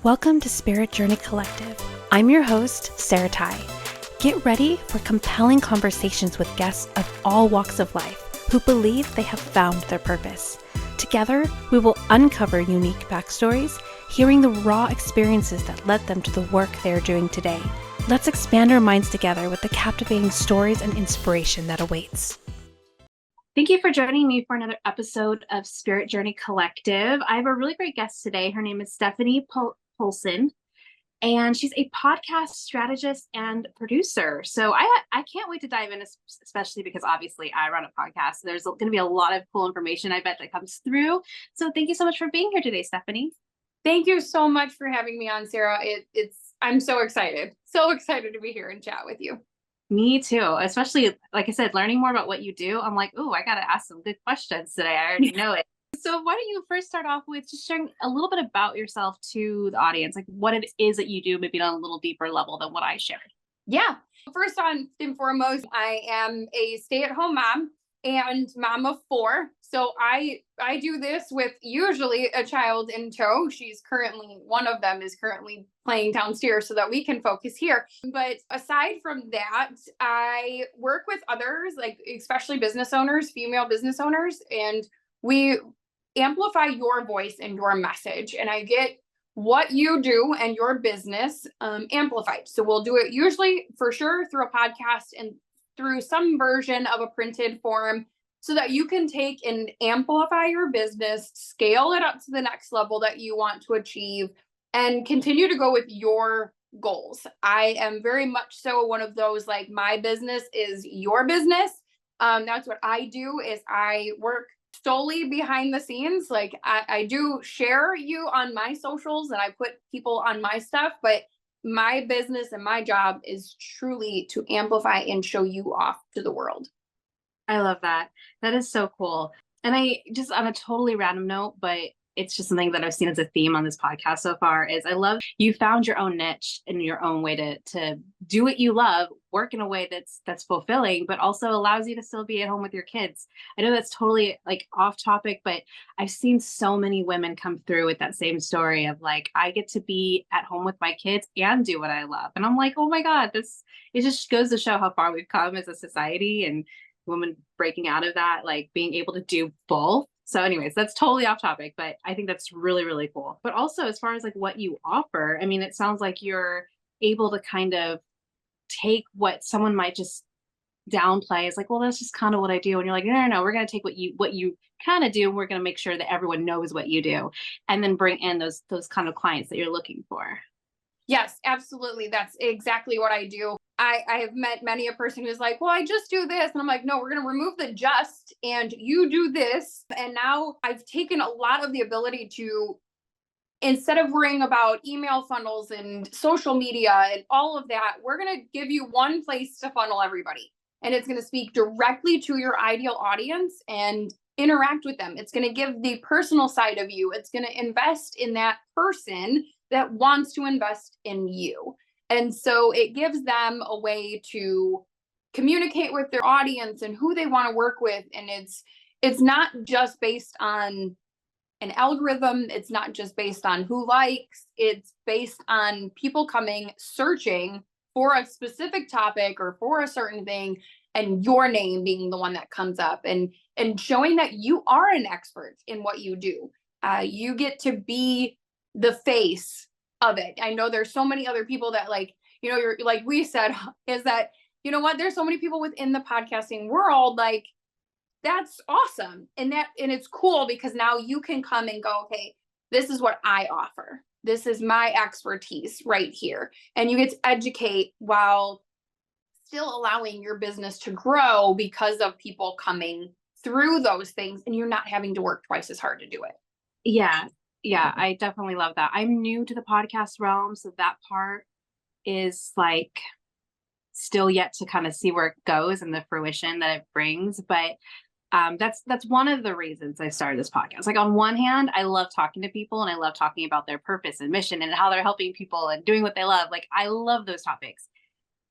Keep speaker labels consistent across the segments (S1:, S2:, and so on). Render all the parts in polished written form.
S1: Welcome to Spirit Journey Collective. I'm your host, Sarah Ty. Get ready for compelling conversations with guests of all walks of life who believe they have found their purpose. Together, we will uncover unique backstories, hearing the raw experiences that led them to the work they are doing today. Let's expand our minds together with the captivating stories and inspiration that awaits. Thank you for joining me for another episode of Spirit Journey Collective. I have a really great guest today. Her name is Stephanie Polcyn, and she's a podcast strategist and producer. So I can't wait to dive in, especially because obviously I run a podcast. So there's going to be a lot of cool information I bet that comes through. So thank you so much for being here today, Stephanie.
S2: Thank you so much for having me on, Sarah. I'm so excited to be here and chat with you.
S1: Me too, especially, like I said, learning more about what you do. I'm like, oh, I got to ask some good questions today. I already know it. So why don't you first start off with just sharing a little bit about yourself to the audience, like what it is that you do, maybe on a little deeper level than what I shared.
S2: Yeah. First and foremost, I am a stay-at-home mom and mom of 4. So I do this with usually a child in tow. One of them is currently playing downstairs so that we can focus here. But aside from that, I work with others, like especially business owners, female business owners, and we amplify your voice and your message. And I get what you do and your business amplified. So we'll do it usually for sure through a podcast and through some version of a printed form so that you can take and amplify your business, scale it up to the next level that you want to achieve, and continue to go with your goals. I am very much so one of those, like, my business is your business. That's what I do, is I work solely behind the scenes. Like I do share you on my socials and I put people on my stuff, but my business and my job is truly to amplify and show you off to the world.
S1: I love that. That is so cool. And I just, on a totally random note, but it's just something that I've seen as a theme on this podcast so far, is I love you found your own niche and your own way to do what you love, work in a way that's fulfilling, but also allows you to still be at home with your kids. I know that's totally like off topic, but I've seen so many women come through with that same story of like, I get to be at home with my kids and do what I love. And I'm like, oh my God, it just goes to show how far we've come as a society, and women breaking out of that, like being able to do both. So anyways, that's totally off topic, but I think that's really, really cool. But also as far as like what you offer, I mean, it sounds like you're able to kind of take what someone might just downplay. It's like, well, that's just kind of what I do. And you're like, no, we're going to take what you kind of do, and we're going to make sure that everyone knows what you do, and then bring in those kind of clients that you're looking for.
S2: Yes, absolutely. That's exactly what I do. I have met many a person who's like, well, I just do this. And I'm like, no, we're going to remove the just, and you do this. And now I've taken a lot of the ability to, instead of worrying about email funnels and social media and all of that, we're going to give you one place to funnel everybody. And it's going to speak directly to your ideal audience and interact with them. It's going to give the personal side of you. It's going to invest in that person that wants to invest in you. And so it gives them a way to communicate with their audience and who they want to work with. And it's not just based on an algorithm. It's not just based on who likes. It's based on people coming, searching for a specific topic or for a certain thing, and your name being the one that comes up, and showing that you are an expert in what you do. You get to be the face of it. I know there's so many other people that, like, you're like we said, is that, you know what, there's so many people within the podcasting world, like, that's awesome. And it's cool because now you can come and go, okay, this is what I offer. This is my expertise right here. And you get to educate while still allowing your business to grow because of people coming through those things, and you're not having to work twice as hard to do it.
S1: Yeah, I definitely love that. I'm new to the podcast realm, so that part is like still yet to kind of see where it goes and the fruition that it brings. But that's one of the reasons I started this podcast. Like, on one hand, I love talking to people and I love talking about their purpose and mission and how they're helping people and doing what they love. Like, I love those topics.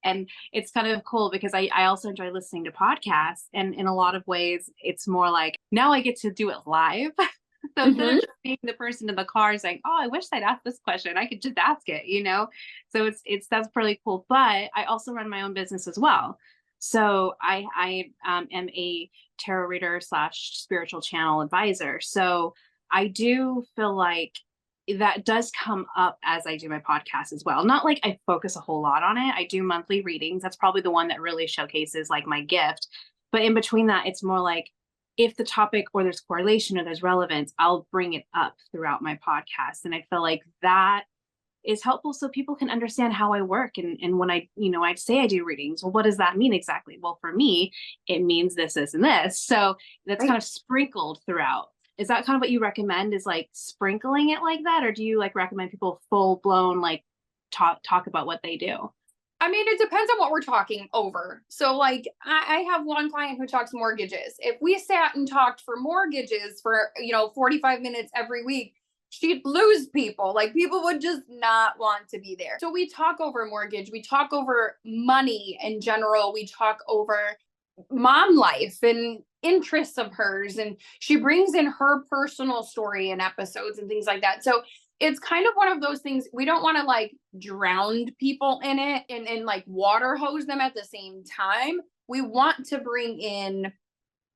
S1: And it's kind of cool because I also enjoy listening to podcasts. And in a lot of ways, it's more like now I get to do it live. So instead of
S2: Mhm.
S1: just being the person in the car saying, "Oh, I wish I'd asked this question," I could just ask it, you know? So it's that's pretty cool. But I also run my own business as well. So I am a tarot reader slash spiritual channel advisor. So I do feel like that does come up as I do my podcast as well. Not like I focus a whole lot on it. I do monthly readings. That's probably the one that really showcases like my gift. But in between that, it's more like if the topic or there's correlation or there's relevance, I'll bring it up throughout my podcast. And I feel like that is helpful so people can understand how I work. And when I say I do readings, well, what does that mean exactly? Well, for me, it means this, this, and this. So that's kind
S2: Right.
S1: of sprinkled throughout. Is that kind of what you recommend, is like sprinkling it like that? Or do you like recommend people full blown like talk about what they do?
S2: I mean, it depends on what we're talking over. So, like, I have one client who talks mortgages. If we sat and talked for mortgages for, 45 minutes every week, she'd lose people. Like, people would just not want to be there. So, we talk over mortgage, we talk over money in general, we talk over mom life and interests of hers. And she brings in her personal story and episodes and things like that. So, it's kind of one of those things. We don't want to like drown people in it and like water hose them at the same time. We want to bring in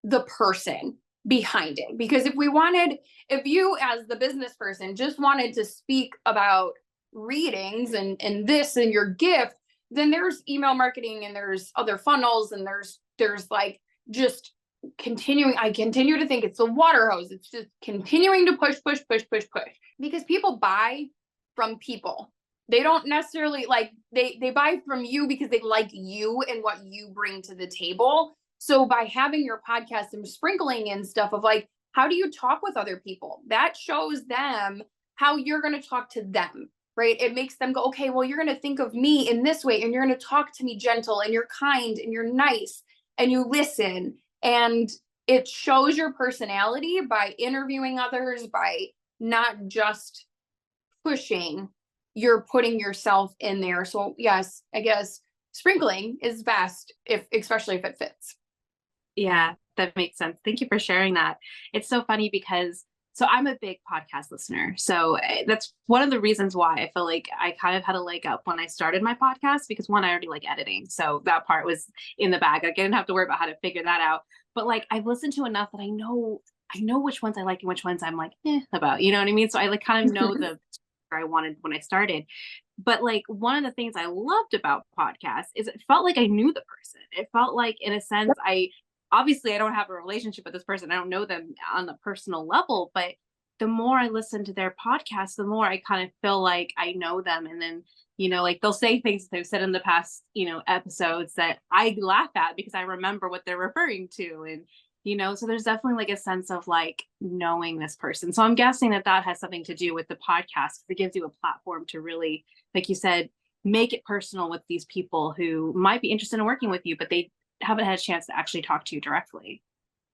S2: the person behind it, because if you as the business person just wanted to speak about readings and this and your gift, then there's email marketing and there's other funnels and there's like just continuing. I continue to think it's the water hose. It's just continuing to push because people buy from people. They don't necessarily like they buy from you because they like you and what you bring to the table. So by having your podcast and sprinkling in stuff of like, how do you talk with other people? That shows them how you're going to talk to them, right? It makes them go, okay, well, you're going to think of me in this way, and you're going to talk to me gentle, and you're kind, and you're nice, and you listen. And it shows your personality by interviewing others, by not just pushing, you're putting yourself in there. So yes, I guess sprinkling is best, especially if it fits.
S1: Yeah, that makes sense. Thank you for sharing that. It's so funny because so I'm a big podcast listener. So that's one of the reasons why I feel like I kind of had a leg up when I started my podcast, because one, I already like editing. So that part was in the bag. Like, I didn't have to worry about how to figure that out. But like I've listened to enough that I know which ones I like and which ones I'm like, about, you know what I mean? So I like kind of know the I wanted when I started. But like one of the things I loved about podcasts is it felt like I knew the person. It felt like in a sense I don't have a relationship with this person. I don't know them on the personal level, but the more I listen to their podcast, the more I kind of feel like I know them. And then, like they'll say things that they've said in the past, episodes that I laugh at because I remember what they're referring to. And, so there's definitely like a sense of like knowing this person. So I'm guessing that that has something to do with the podcast. It gives you a platform to really, like you said, make it personal with these people who might be interested in working with you, but they haven't had a chance to actually talk to you directly.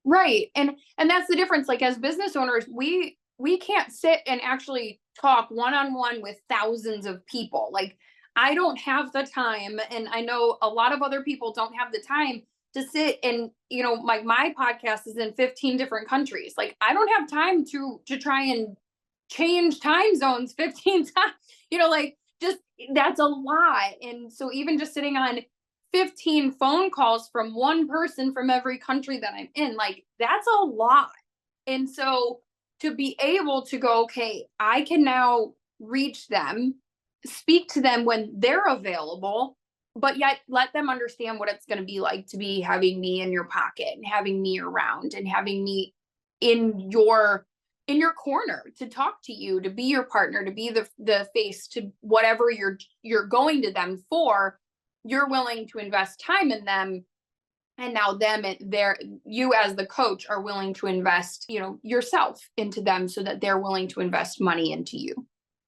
S2: Right. And that's the difference. Like as business owners, we can't sit and actually talk one-on-one with thousands of people. Like I don't have the time, and I know a lot of other people don't have the time to sit and, my podcast is in 15 different countries. Like I don't have time to try and change time zones 15 times. Like just that's a lot. And so even just sitting on 15 phone calls from one person from every country that I'm in, like that's a lot. And so to be able to go, okay, I can now reach them, speak to them when they're available, but yet let them understand what it's going to be like to be having me in your pocket and having me around and having me in your corner to talk to you, to be your partner, to be the face to whatever you're going to them for. You're willing to invest time in them, and now them and you as the coach are willing to invest yourself into them so that they're willing to invest money into you.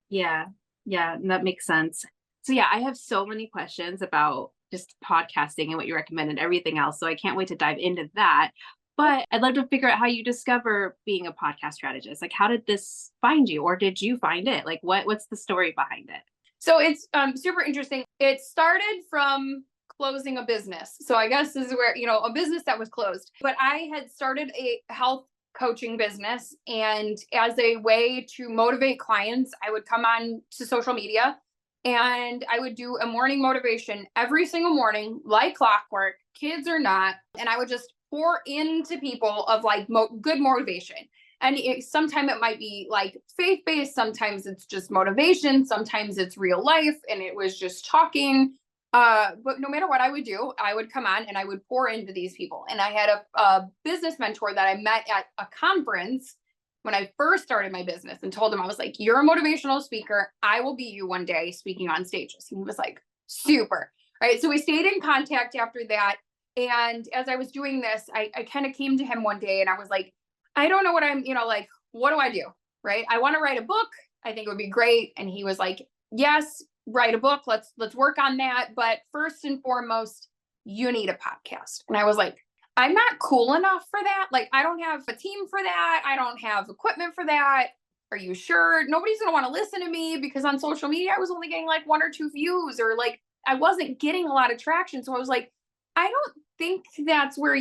S1: Yeah. Yeah. That makes sense. So yeah, I have so many questions about just podcasting and what you recommend and everything else. So I can't wait to dive into that. But I'd love to figure out how you discover being a podcast strategist. Like, how did this find you, or did you find it? Like, what's the story behind it?
S2: So it's super interesting. It started from closing a business. So I guess this is where, a business that was closed. But I had started a health coaching business. And as a way to motivate clients, I would come on to social media and I would do a morning motivation every single morning, like clockwork, kids or not. And I would just pour into people of like good motivation. And sometimes it might be like faith-based, sometimes it's just motivation, sometimes it's real life, and it was just talking. But no matter what I would do, I would come on and I would pour into these people. And I had a business mentor that I met at a conference when I first started my business and told him, I was like, you're a motivational speaker. I will be you one day speaking on stages. And he was like, super. Right. So we stayed in contact after that. And as I was doing this, I kind of came to him one day and I was like, I don't know what I'm, like, what do I do? Right. I want to write a book. I think it would be great. And he was like, yes, write a book. Let's work on that. But first and foremost, you need a podcast. And I was like, I'm not cool enough for that. Like, I don't have a team for that. I don't have equipment for that. Are you sure? Nobody's going to want to listen to me because on social media, I was only getting like 1 or 2 views, or like, I wasn't getting a lot of traction. So I was like, I don't think that's where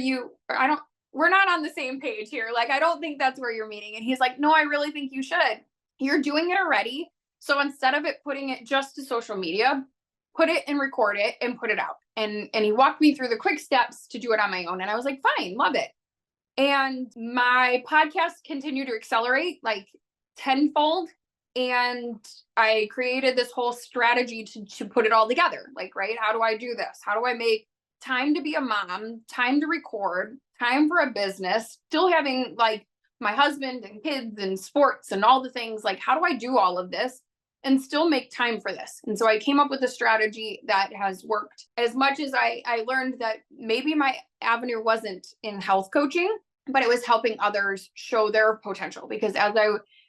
S2: we're not on the same page here. Like, I don't think that's where you're meeting. And he's like, no, I really think you should. You're doing it already. So instead of putting it just to social media, put it and record it and put it out. And he walked me through the quick steps to do it on my own. And I was like, fine, love it. And my podcast continued to accelerate like tenfold. And I created this whole strategy to put it all together. Like, right, how do I do this? How do I make time to be a mom, time to record, time for a business, still having like my husband and kids and sports and all the things? Like, how do I do all of this and still make time for this? And so I came up with a strategy that has worked. As much as I learned that maybe my avenue wasn't in health coaching, but it was helping others show their potential. Because as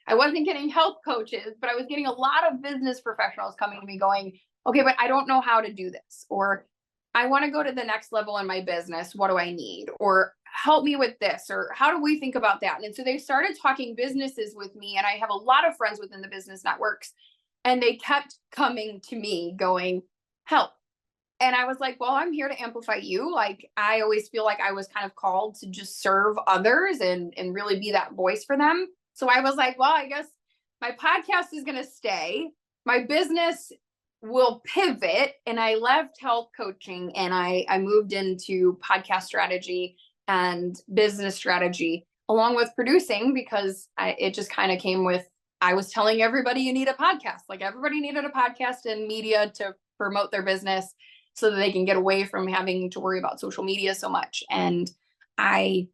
S2: I wasn't getting health coaches, but I was getting a lot of business professionals coming to me going, okay, but I don't know how to do this. Or I want to go to the next level in my business. What do I need? Or help me with this, or how do we think about that? And so they started talking businesses with me. And I have a lot of friends within the business networks. And they kept coming to me going, help. And I was like, well, I'm here to amplify you. Like, I always feel like I was kind of called to just serve others and really be that voice for them. So I was like, well, I guess my podcast is going to stay. My business will pivot. And I left health coaching and I moved into podcast strategy and business strategy along with producing, because it just kind of came with, I was telling everybody you need a podcast. Like, everybody needed a podcast and media to promote their business so that they can get away from having to worry about social media so much. And I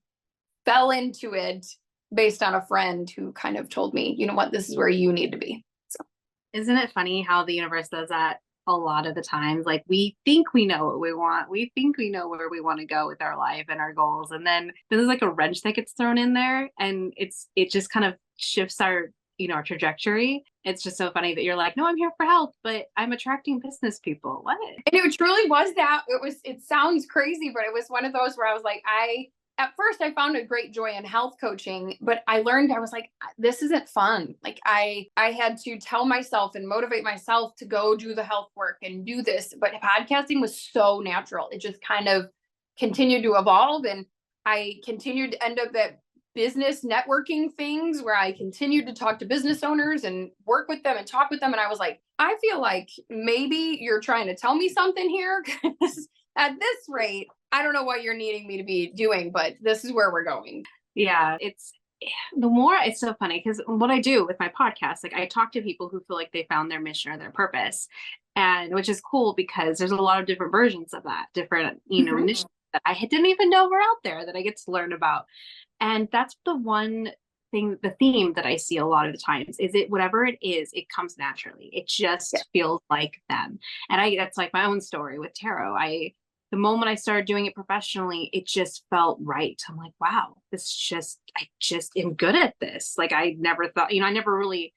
S2: fell into it based on a friend who kind of told me, you know what, this is where you need to be. So,
S1: isn't it funny how the universe does that a lot of the times? Like, we think we know what we want. We think we know where we want to go with our life and our goals. And then there's like a wrench that gets thrown in there, and it just kind of shifts our trajectory. It's just so funny that you're like, no, I'm here for health, but I'm attracting business people. What?
S2: And it truly was that. It sounds crazy, but it was one of those where I was like, at first I found a great joy in health coaching, but I learned, I was like, this isn't fun. Like, I had to tell myself and motivate myself to go do the health work and do this. But podcasting was so natural. It just kind of continued to evolve. And I continued to end up at business networking things where I continued to talk to business owners and work with them and talk with them. And I was like, I feel like maybe you're trying to tell me something here, because at this rate, I don't know what you're needing me to be doing, but this is where we're going.
S1: Yeah, it's so funny because what I do with my podcast, like, I talk to people who feel like they found their mission or their purpose, and which is cool because there's a lot of different versions of that, different, niches that I didn't even know were out there that I get to learn about. And that's the one thing, the theme that I see a lot of the times is whatever it is, it comes naturally. It just feels like them. And that's like my own story with tarot. The moment I started doing it professionally, it just felt right. I'm like, wow, I just am good at this. Like, I never thought, I never really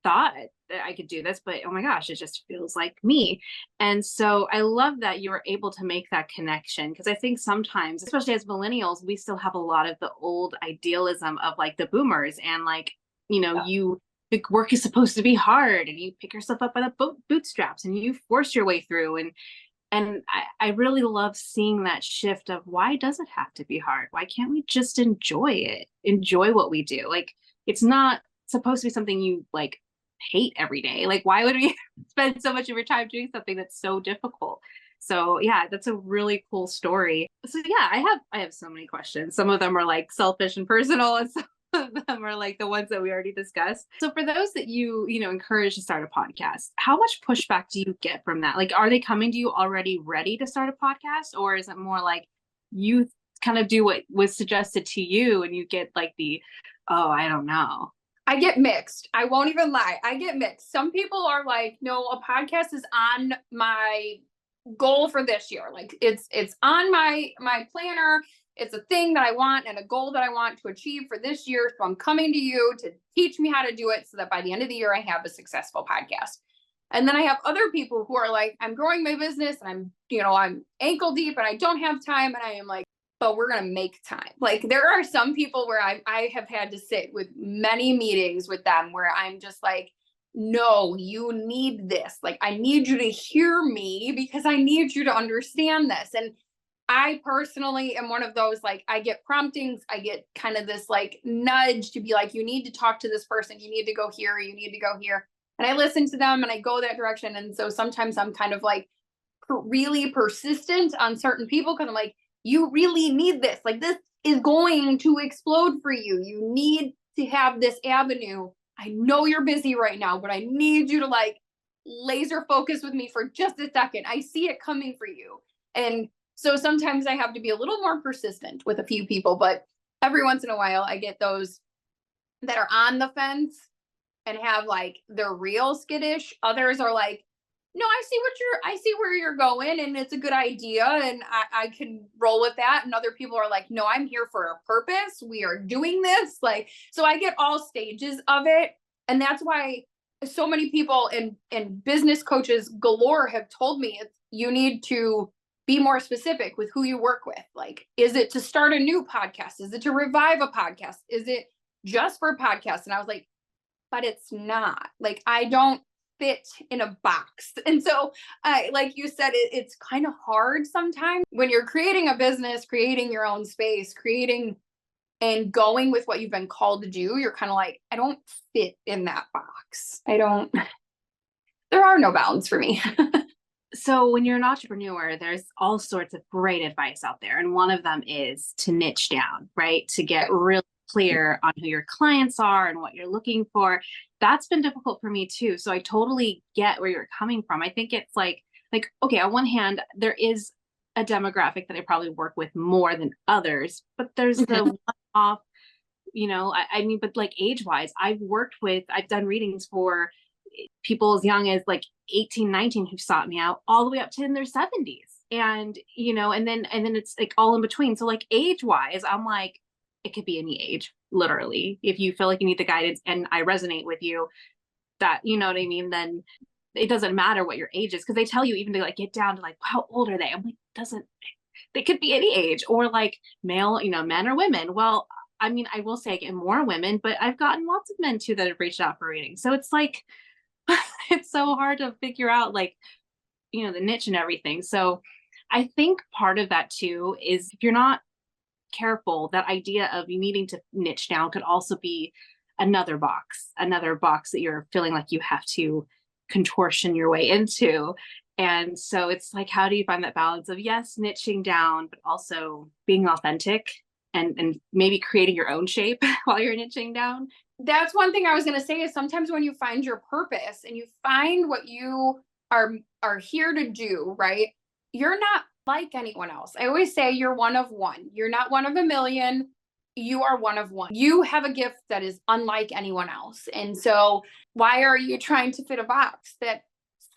S1: thought that I could do this, but oh my gosh, it just feels like me. And so I love that you were able to make that connection, because I think sometimes, especially as millennials, we still have a lot of the old idealism of like the boomers, and like, the work is supposed to be hard and you pick yourself up by the bootstraps and you force your way through. And And I really love seeing that shift of why does it have to be hard? Why can't we just enjoy it? Enjoy what we do. Like it's not supposed to be something you like hate every day. Like why would we spend so much of your time doing something that's so difficult? So yeah, that's a really cool story. So yeah, I have so many questions. Some of them are like selfish and personal, and some of them are like the ones that we already discussed. So for those that you know encourage to start a podcast, how much pushback do you get from that? Like are they coming to you already ready to start a podcast, or is it more like you kind of do what was suggested to you and you get like the, oh, I don't know.
S2: I get mixed. I won't even lie. I get mixed. Some people are like, no, a podcast is on my goal for this year. Like it's on my planner. It's a thing that I want and a goal that I want to achieve for this year. So I'm coming to you to teach me how to do it so that by the end of the year I have a successful podcast. And then I have other people who are like, I'm growing my business and I'm ankle deep and I don't have time. And I am like, but we're going to make time. Like there are some people where I have had to sit with many meetings with them where I'm just like, no, you need this. Like, I need you to hear me because I need you to understand this. And I personally am one of those, like, I get promptings. I get kind of this like nudge to be like, you need to talk to this person. You need to go here. You need to go here. And I listen to them and I go that direction. And so sometimes I'm kind of like really persistent on certain people because I'm like, you really need this. Like, this is going to explode for you. You need to have this avenue. I know you're busy right now, but I need you to like laser focus with me for just a second. I see it coming for you. And so sometimes I have to be a little more persistent with a few people, but every once in a while I get those that are on the fence and have like they're real skittish. Others are like, no, I see where you're going and it's a good idea and I can roll with that. And other people are like, no, I'm here for a purpose. We are doing this. Like, so I get all stages of it. And that's why so many people and business coaches galore have told me you need to be more specific with who you work with. Like, is it to start a new podcast? Is it to revive a podcast? Is it just for podcasts? And I was like, but it's not. Like, I don't fit in a box. And so like you said, it's kind of hard sometimes when you're creating a business, creating your own space, creating and going with what you've been called to do. You're kind of like, I don't fit in that box. There are no bounds for me.
S1: So when you're an entrepreneur, there's all sorts of great advice out there. And one of them is to niche down, right? To get really clear on who your clients are and what you're looking for. That's been difficult for me too. So I totally get where you're coming from. I think it's like, okay, on one hand, there is a demographic that I probably work with more than others, but there's the one-off, I mean, but like age-wise, I've done readings for people as young as like 18, 19 who sought me out all the way up to in their 70s. And, and then it's like all in between. So like age-wise, I'm like, it could be any age, literally. If you feel like you need the guidance and I resonate with you, that, you know what I mean? Then it doesn't matter what your age is, because they tell you even to like get down to like, how old are they? I'm like, they could be any age, or like male, men or women. Well, I mean, I will say I get more women, but I've gotten lots of men too that have reached out for readings. So it's like, it's so hard to figure out like, the niche and everything. So I think part of that too is if you're not careful, that idea of you needing to niche down could also be another box that you're feeling like you have to contortion your way into. And so it's like, how do you find that balance of, yes, niching down, but also being authentic and maybe creating your own shape while you're niching down?
S2: That's one thing I was going to say is sometimes when you find your purpose and you find what you are here to do, right? You're not like anyone else. I always say you're one of one. You're not one of a million. You are one of one. You have a gift that is unlike anyone else. And so why are you trying to fit a box that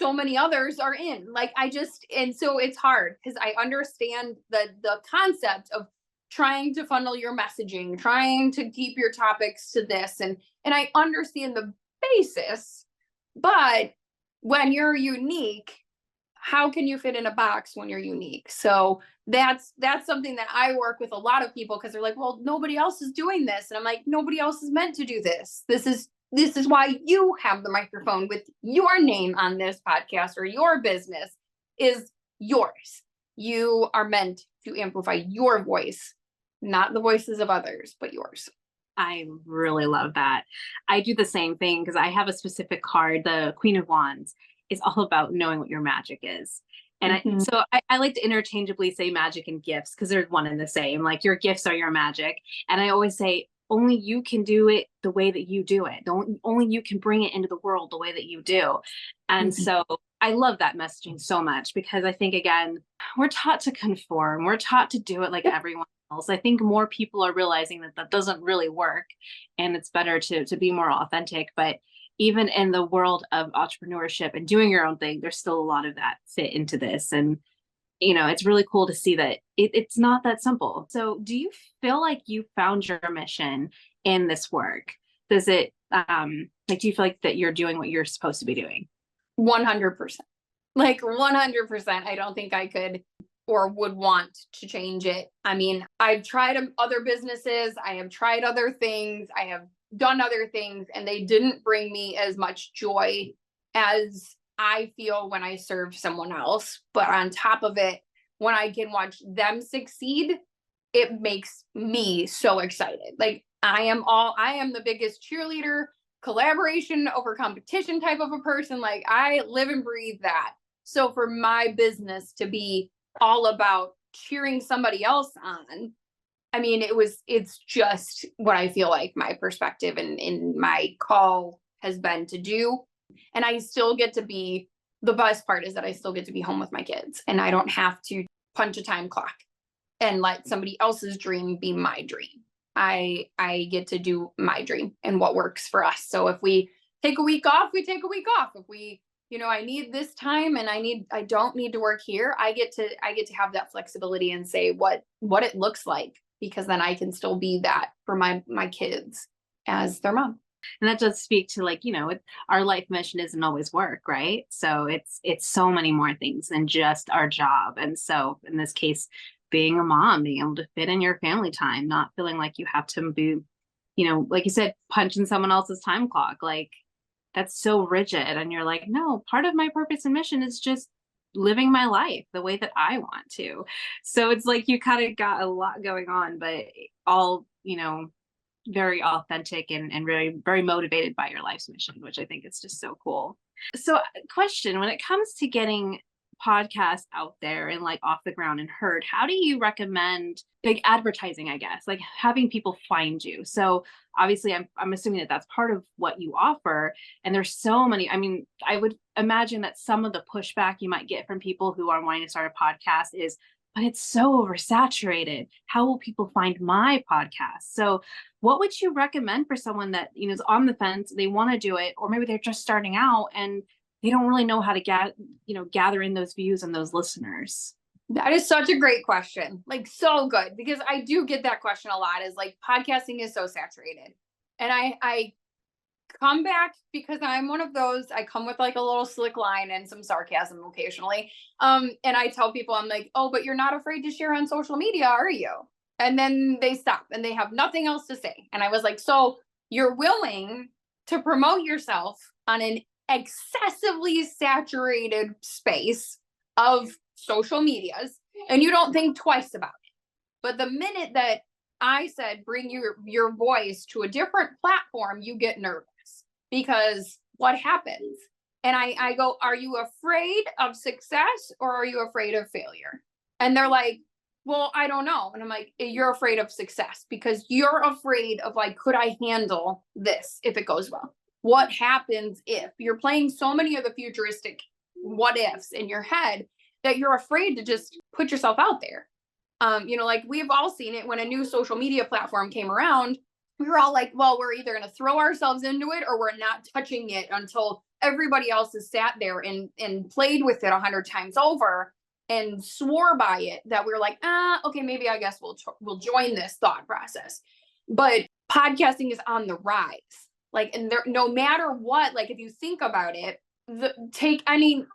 S2: so many others are in? And so it's hard because I understand the concept of trying to funnel your messaging, trying to keep your topics to this. And I understand the basis, but when you're unique, how can you fit in a box when you're unique? So that's something that I work with a lot of people because they're like, well, nobody else is doing this. And I'm like, nobody else is meant to do this. This is why you have the microphone with your name on this podcast or your business, is yours. You are meant to amplify your voice, not the voices of others, but yours.
S1: I really love that. I do the same thing because I have a specific card, the Queen of Wands. Is all about knowing what your magic is. And I like to interchangeably say magic and gifts because they're one and the same. Like your gifts are your magic. And I always say, only you can do it the way that you do it. Only you can bring it into the world the way that you do. And so I love that messaging so much because I think, again, we're taught to conform. We're taught to do it like everyone else. I think more people are realizing that that doesn't really work and it's better to be more authentic. But even in the world of entrepreneurship and doing your own thing, there's still a lot of that fit into this. And, it's really cool to see that it's not that simple. So do you feel like you found your mission in this work? Does it, do you feel like that you're doing what you're supposed to be doing?
S2: 100%. Like 100%. I don't think I could or would want to change it. I mean, I've tried other businesses. I have tried other things. I have done other things, and they didn't bring me as much joy as I feel when I serve someone else. But on top of it, when I can watch them succeed, it makes me so excited. Like I am the biggest cheerleader, collaboration over competition type of a person. Like I live and breathe that. So for my business to be all about cheering somebody else on, I mean, it's just what I feel like my perspective and in my call has been to do. And I still get to be, the best part is that I still get to be home with my kids and I don't have to punch a time clock and let somebody else's dream be my dream. I get to do my dream and what works for us. So if we take a week off, we take a week off. If we, I need this time and I don't need to work here, I get to have that flexibility and say what it looks like, because then I can still be that for my kids as their mom.
S1: And that does speak to our life mission isn't always work, right? So it's so many more things than just our job. And so in this case, being a mom, being able to fit in your family time, not feeling like you have to be, like you said, punching someone else's time clock, like that's so rigid. And you're like, no, part of my purpose and mission is just living my life the way that I want to. So it's like you kind of got a lot going on, but all, very authentic and really very motivated by your life's mission, which I think is just so cool. So question, when it comes to getting podcasts out there and like off the ground and heard, how do you recommend advertising, I guess, like having people find you? So obviously I'm assuming that that's part of what you offer. And there's so many, I mean, I would imagine that some of the pushback you might get from people who are wanting to start a podcast is, but it's so oversaturated. How will people find my podcast? So what would you recommend for someone that, is on the fence, they want to do it, or maybe they're just starting out and they don't really know how to gather in those views and those listeners?
S2: That is such a great question. Like so good, because I do get that question a lot, is like podcasting is so saturated. And I come back because I'm one of those, I come with like a little slick line and some sarcasm occasionally. And I tell people, I'm like, oh, but you're not afraid to share on social media, are you? And then they stop and they have nothing else to say. And I was like, so you're willing to promote yourself on an excessively saturated space of social medias, and you don't think twice about it. But the minute that I said, bring your voice to a different platform, you get nervous, because what happens? And I go, are you afraid of success or are you afraid of failure? And they're like, well, I don't know. And I'm like, you're afraid of success because you're afraid of like, could I handle this if it goes well? What happens if? You're playing so many of the futuristic what ifs in your head that you're afraid to just put yourself out there. Like we've all seen it when a new social media platform came around. We were all like, well, we're either going to throw ourselves into it or we're not touching it until everybody else has sat there and played with it 100 times over and swore by it, that we were like, okay, maybe I guess we'll join this thought process. But podcasting is on the rise. Like, and there, no matter what, like if you think about it, take any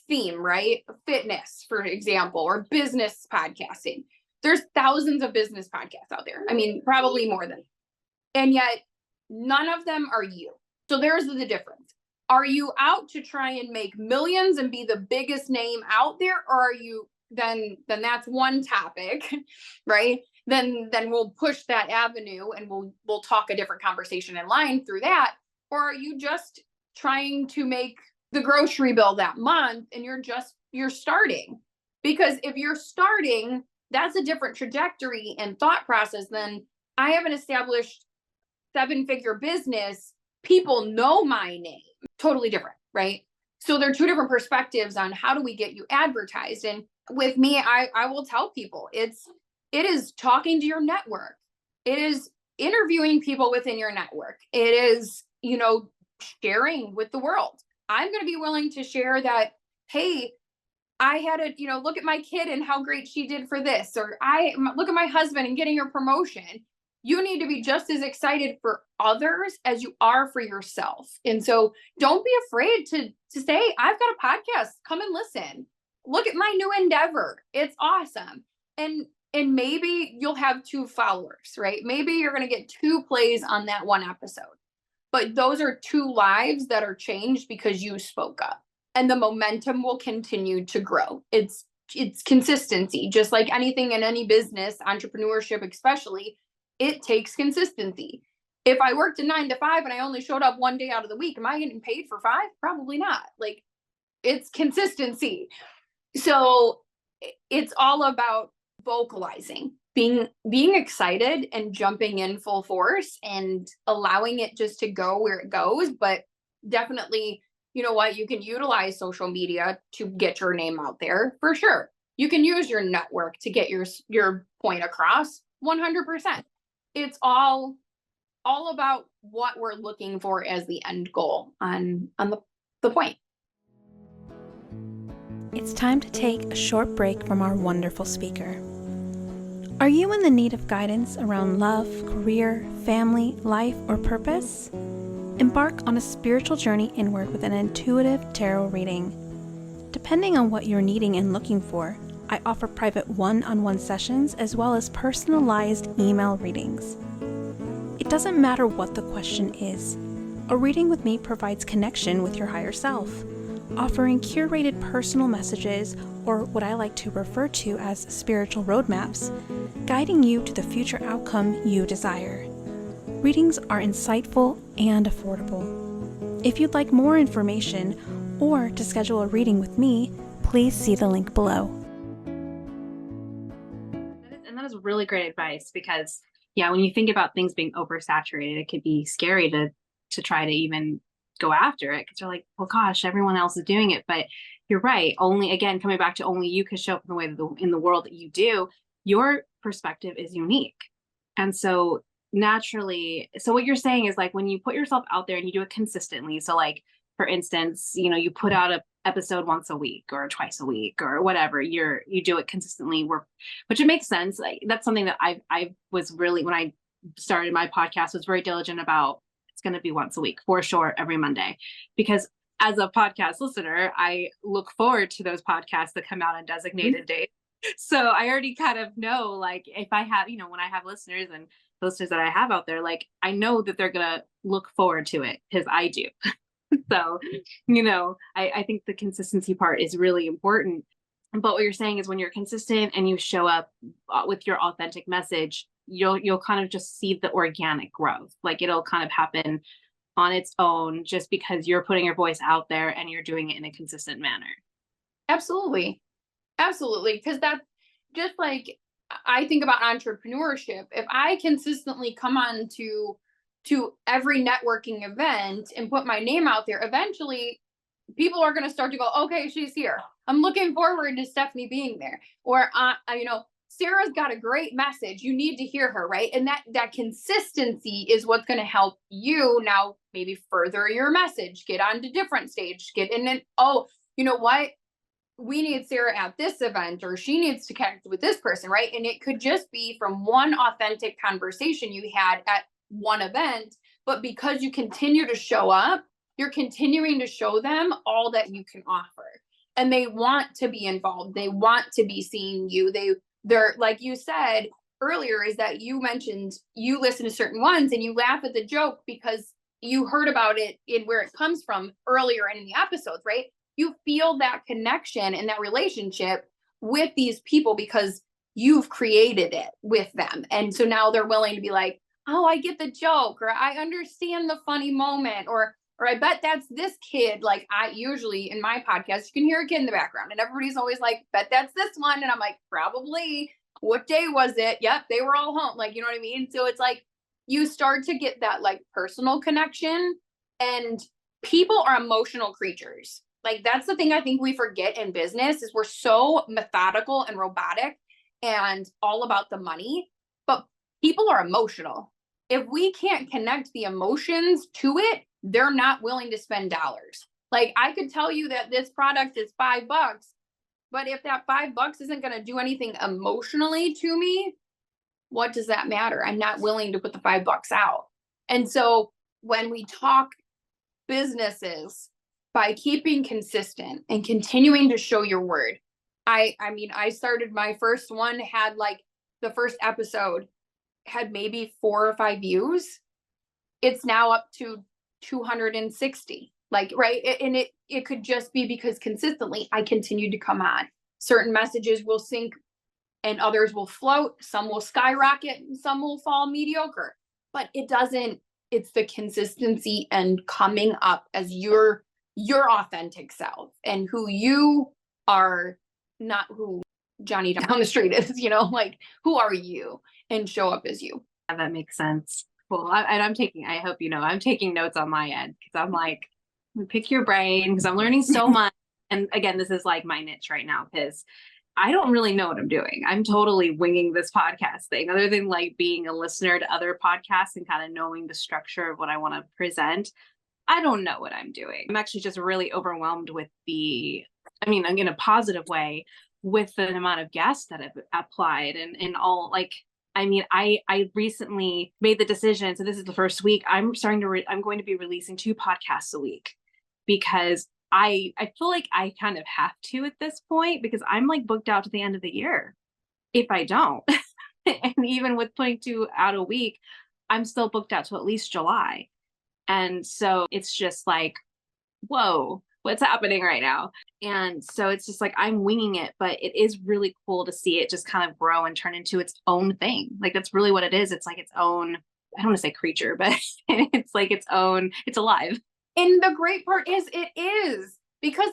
S2: theme, right? Fitness, for example, or business podcasting. There's thousands of business podcasts out there. I mean, probably more than, and yet none of them are you. So there's the difference. Are you out to try and make millions and be the biggest name out there? Or are you, then that's one topic, right? Then we'll push that avenue and we'll talk a different conversation in line through that. Or are you just trying to make the grocery bill that month and you're starting? Because if you're starting, that's a different trajectory and thought process than I have an established 7-figure business. People know my name. Totally different, right? So there are two different perspectives on how do we get you advertised. And with me, I will tell people it is talking to your network. It is interviewing people within your network. It is, sharing with the world. I'm going to be willing to share that, hey, I had look at my kid and how great she did for this, or look at my husband and getting her promotion. You need to be just as excited for others as you are for yourself. And so don't be afraid to say, I've got a podcast, come and listen. Look at my new endeavor. It's awesome. And maybe you'll have 2 followers, right? Maybe you're going to get 2 plays on that one episode. But those are 2 lives that are changed because you spoke up. And the momentum will continue to grow. It's consistency, just like anything in any business, entrepreneurship especially, it takes consistency. If I worked a 9 to 5 and I only showed up one day out of the week, am I getting paid for 5? Probably not. Like, it's consistency. So it's all about vocalizing, being excited and jumping in full force and allowing it just to go where it goes. But definitely, you know what, you can utilize social media to get your name out there for sure. You can use your network to get your point across 100%. It's all about what we're looking for as the end goal on the point.
S3: It's time to take a short break from our wonderful speaker. Are you in the need of guidance around love, career, family, life, or purpose? Embark on a spiritual journey inward with an intuitive tarot reading. Depending on what you're needing and looking for, I offer private one-on-one sessions as well as personalized email readings. It doesn't matter what the question is. A reading with me provides connection with your higher self, offering curated personal messages, or what I like to refer to as spiritual roadmaps, guiding you to the future outcome you desire. Readings are insightful and affordable. If you'd like more information or to schedule a reading with me, please see the link below.
S1: And that is really great advice because, when you think about things being oversaturated, it could be scary to try to even go after it because you're like, well, gosh, everyone else is doing it. But you're right. Only, again, coming back to only you can show up in the way in the world that you do. Your perspective is unique. And so naturally, so what you're saying is like when you put yourself out there and you do it consistently. So like, for instance, you put out an episode once a week or twice a week or whatever, you do it consistently, which it makes sense. Like that's something that I was really, when I started my podcast, was very diligent about. It's going to be once a week for sure, every Monday, because as a podcast listener, I look forward to those podcasts that come out on designated days. So I already kind of know, like, if I have, when I have listeners and listeners that I have out there, like, I know that they're going to look forward to it because I do. So, I think the consistency part is really important. But what you're saying is when you're consistent and you show up with your authentic message, you'll kind of just see the organic growth. Like it'll kind of happen on its own just because you're putting your voice out there and you're doing it in a consistent manner.
S2: Absolutely. Absolutely. Because that's just like, I think about entrepreneurship. If I consistently come on to every networking event and put my name out there, eventually people are going to start to go, okay, she's here. I'm looking forward to Stephanie being there. Or, Sarah's got a great message. You need to hear her, right? And that consistency is what's going to help you now maybe further your message, get on to different stage, and then, oh, you know what? We need Sarah at this event, or she needs to connect with this person, right? And it could just be from one authentic conversation you had at one event, but because you continue to show up, you're continuing to show them all that you can offer. And they want to be involved. They want to be seeing you. They're like you said earlier, is that you mentioned you listen to certain ones and you laugh at the joke because you heard about it in where it comes from earlier in the episodes, right? You feel that connection and that relationship with these people because you've created it with them. And so now they're willing to be like, oh, I get the joke, or I understand the funny moment, or I bet that's this kid. Like, I usually in my podcast, you can hear a kid in the background and everybody's always like, bet that's this one. And I'm like, probably. What day was it? Yep, they were all home. Like, you know what I mean? So it's like, you start to get that like personal connection, and people are emotional creatures. Like, that's the thing I think we forget in business is we're so methodical and robotic and all about the money, but people are emotional. If we can't connect the emotions to it, they're not willing to spend dollars. Like, I could tell you that this product is $5, but if that $5 isn't going to do anything emotionally to me, what does that matter? I'm not willing to put the $5 out. And so when we talk businesses, by keeping consistent and continuing to show your word, I mean, I started my first one, had like the first episode had maybe 4 or 5 views. It's now up to 260. Like, right. And it could just be because consistently I continued to come on. Certain messages will sink and others will float. Some will skyrocket and some will fall mediocre, but it's the consistency and coming up as your authentic self and who you are, not who Johnny down the street is, like, who are you, and show up as you.
S1: Yeah, that makes sense. Cool. I'm taking notes on my end because I'm like, pick your brain because I'm learning so much. And again, this is like my niche right now because I don't really know what I'm doing. I'm totally winging this podcast thing other than like being a listener to other podcasts and kind of knowing the structure of what I want to present. I don't know what I'm doing. I'm actually just really overwhelmed with I'm in a positive way with the amount of guests that have applied and all. Like, I recently made the decision. So this is the first week I'm going to be releasing 2 podcasts a week because I feel like I kind of have to at this point because I'm like booked out to the end of the year if I don't. And even with putting 2 out a week, I'm still booked out to at least July. And so it's just like, whoa, what's happening right now? And so it's just like, I'm winging it, but it is really cool to see it just kind of grow and turn into its own thing. Like, that's really what it is. It's like its own, I don't want to say creature, but it's like its own, it's alive.
S2: And the great part is because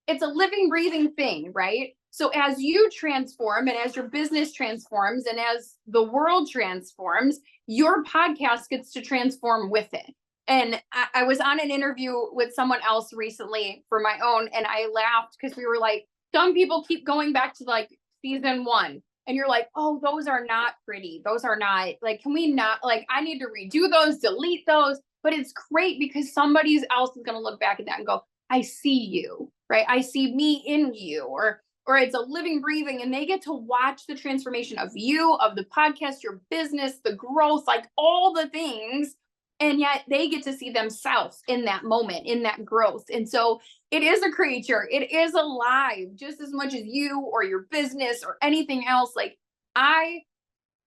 S2: it's a living, breathing thing, right? So as you transform and as your business transforms and as the world transforms, your podcast gets to transform with it. And I was on an interview with someone else recently for my own, and I laughed because we were like, some people keep going back to like season 1. And you're like, oh, those are not pretty. Those are not, like, can we not, like, I need to redo those, delete those. But it's great because somebody else is going to look back at that and go, I see you, right? I see me in you, or it's a living, breathing, and they get to watch the transformation of you, of the podcast, your business, the growth, like all the things. And yet they get to see themselves in that moment, in that growth. And so it is a creature. It is alive just as much as you or your business or anything else. Like, I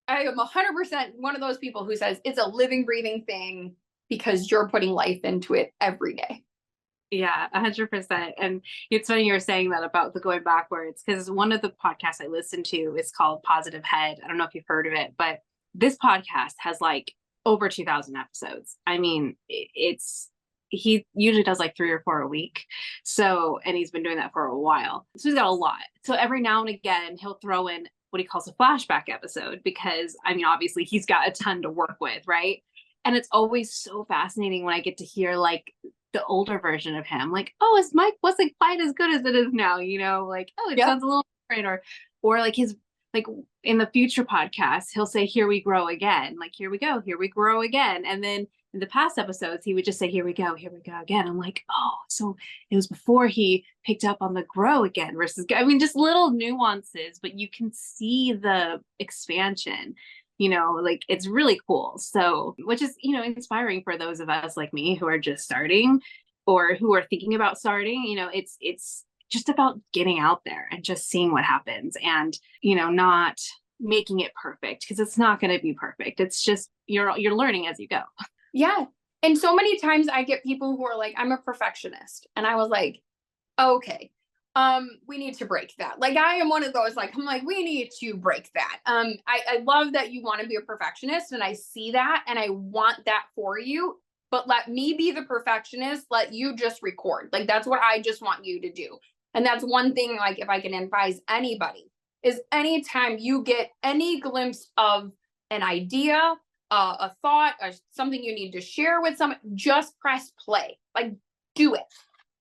S2: am 100% one of those people who says it's a living, breathing thing because you're putting life into it every day.
S1: Yeah, 100%. And it's funny you're saying that about the going backwards, because one of the podcasts I listen to is called Positive Head. I don't know if you've heard of it, but this podcast has like over 2,000 episodes. I mean, he usually does like 3 or 4 a week. So, and he's been doing that for a while. So he's got a lot. So every now and again, he'll throw in what he calls a flashback episode, because I mean, obviously he's got a ton to work with, right? And it's always so fascinating when I get to hear like the older version of him, like, oh, his mic wasn't quite as good as it is now, like, oh, it sounds a little different, or like his, like in the future podcast, he'll say, here we grow again, like, here we go, here we grow again. And then in the past episodes, he would just say, here we go again. I'm like, oh, so it was before he picked up on the grow again versus, I mean, just little nuances, but you can see the expansion. Like, it's really cool. So, which is, inspiring for those of us like me who are just starting or who are thinking about starting. It's just about getting out there and just seeing what happens and, not making it perfect, because it's not going to be perfect. It's just, you're learning as you go.
S2: Yeah. And so many times I get people who are like, I'm a perfectionist. And I was like, okay, we need to break that. Like, I am one of those, like, I'm like, we need to break that. I love that you want to be a perfectionist, and I see that, and I want that for you, but let me be the perfectionist. Let you just record. Like, that's what I just want you to do. And that's one thing, like, if I can advise anybody, is anytime you get any glimpse of an idea, a thought, or something you need to share with someone, just press play. Like, do it.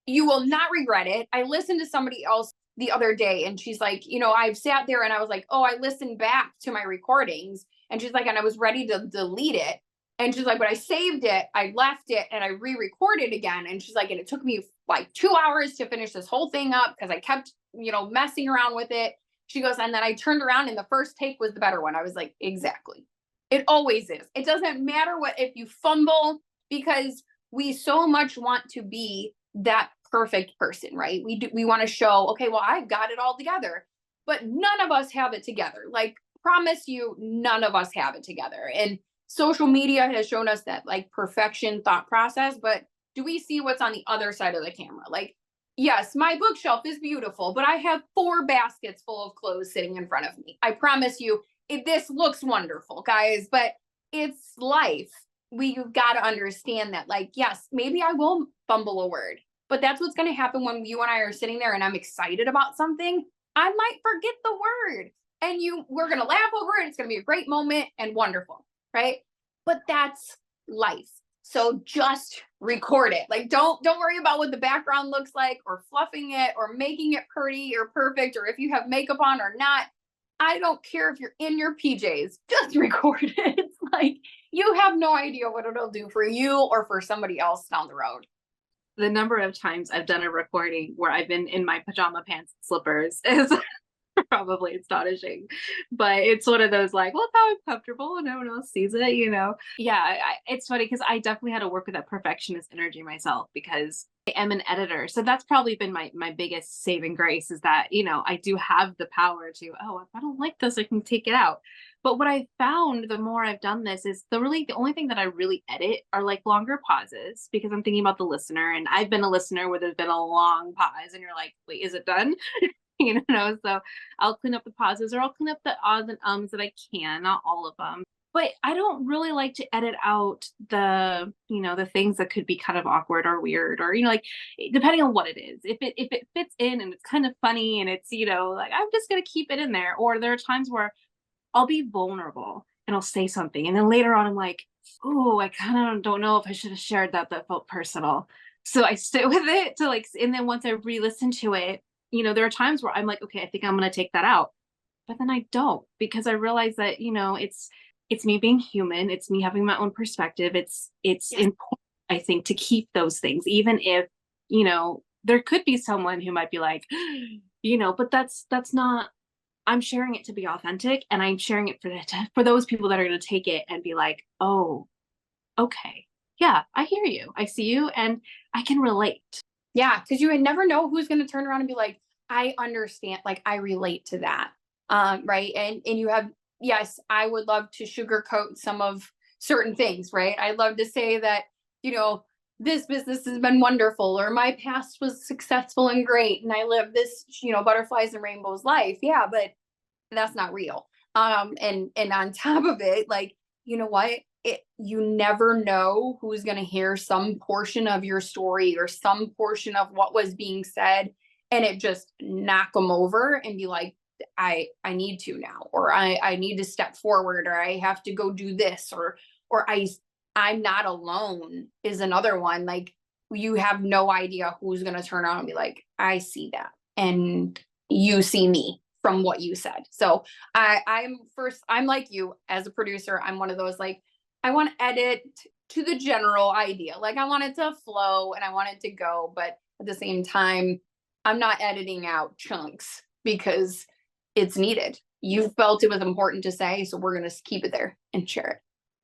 S2: You will not regret it. I listened to somebody else the other day, and she's like, I've sat there and I was like, oh, I listened back to my recordings. And she's like, and I was ready to delete it. And she's like, but I saved it, I left it, and I re-recorded again. And she's like, and it took me like 2 hours to finish this whole thing up because I kept, messing around with it. She goes, and then I turned around and the first take was the better one. I was like, exactly. It always is. It doesn't matter if you fumble, because we so much want to be that perfect person, right? We want to show, okay, well, I've got it all together, but none of us have it together. Like, promise you, none of us have it together. And social media has shown us that, like, perfection thought process, but do we see what's on the other side of the camera? Like, yes, my bookshelf is beautiful, but I have 4 baskets full of clothes sitting in front of me. I promise you, this looks wonderful, guys, but it's life. We've got to understand that, like, yes, maybe I will fumble a word, but that's what's going to happen when you and I are sitting there and I'm excited about something. I might forget the word, and we're going to laugh over it. It's going to be a great moment and wonderful, right? But that's life. So just record it. Like, don't worry about what the background looks like, or fluffing it, or making it pretty or perfect, or if you have makeup on or not. I don't care if you're in your PJs, just record it. It's like, you have no idea what it'll do for you or for somebody else down the road.
S1: The number of times I've done a recording where I've been in my pajama pants and slippers is probably astonishing, but it's one of those, like, well, it's how I'm comfortable and no one else sees it, Yeah, it's funny because I definitely had to work with that perfectionist energy myself, because I am an editor. So that's probably been my biggest saving grace, is that, I do have the power to, oh, if I don't like this, I can take it out. But what I found the more I've done this is the only thing that I really edit are like longer pauses, because I'm thinking about the listener, and I've been a listener where there's been a long pause and you're like, wait, is it done? So I'll clean up the pauses, or I'll clean up the ahs and ums that I can, not all of them. But I don't really like to edit out the things that could be kind of awkward or weird, or, like, depending on what it is. If it fits in and it's kind of funny and it's, like, I'm just going to keep it in there. Or there are times where I'll be vulnerable and I'll say something, and then later on I'm like, oh, I kind of don't know if I should have shared that. That felt personal. So I sit with it to, like, and then once I re-listen to it, there are times where I'm like, okay, I think I'm going to take that out. But then I don't, because I realize that, it's me being human. It's me having my own perspective. It's
S2: Yes.
S1: important, I think, to keep those things, even if, there could be someone who might be like, but that's not, I'm sharing it to be authentic, and I'm sharing it for those people that are going to take it and be like, oh, okay. Yeah, I hear you. I see you, and I can relate.
S2: Yeah, because you would never know who's going to turn around and be like, I understand, like, I relate to that. Right. And you have, yes, I would love to sugarcoat some of certain things, right? I'd love to say that, this business has been wonderful, or my past was successful and great, and I live this, butterflies and rainbows life. Yeah, but that's not real. And on top of it, like, you know what? You never know who's going to hear some portion of your story or some portion of what was being said, and it just knock them over and be like, I need to now, or I need to step forward, or I have to go do this, or I'm not alone is another one. Like, you have no idea who's going to turn around and be like, I see that, and you see me from what you said. So I'm like you as a producer. I'm one of those, like, I want to edit to the general idea. Like, I want it to flow and I want it to go, but at the same time, I'm not editing out chunks because it's needed. You felt it was important to say, so we're going to keep it there and share it.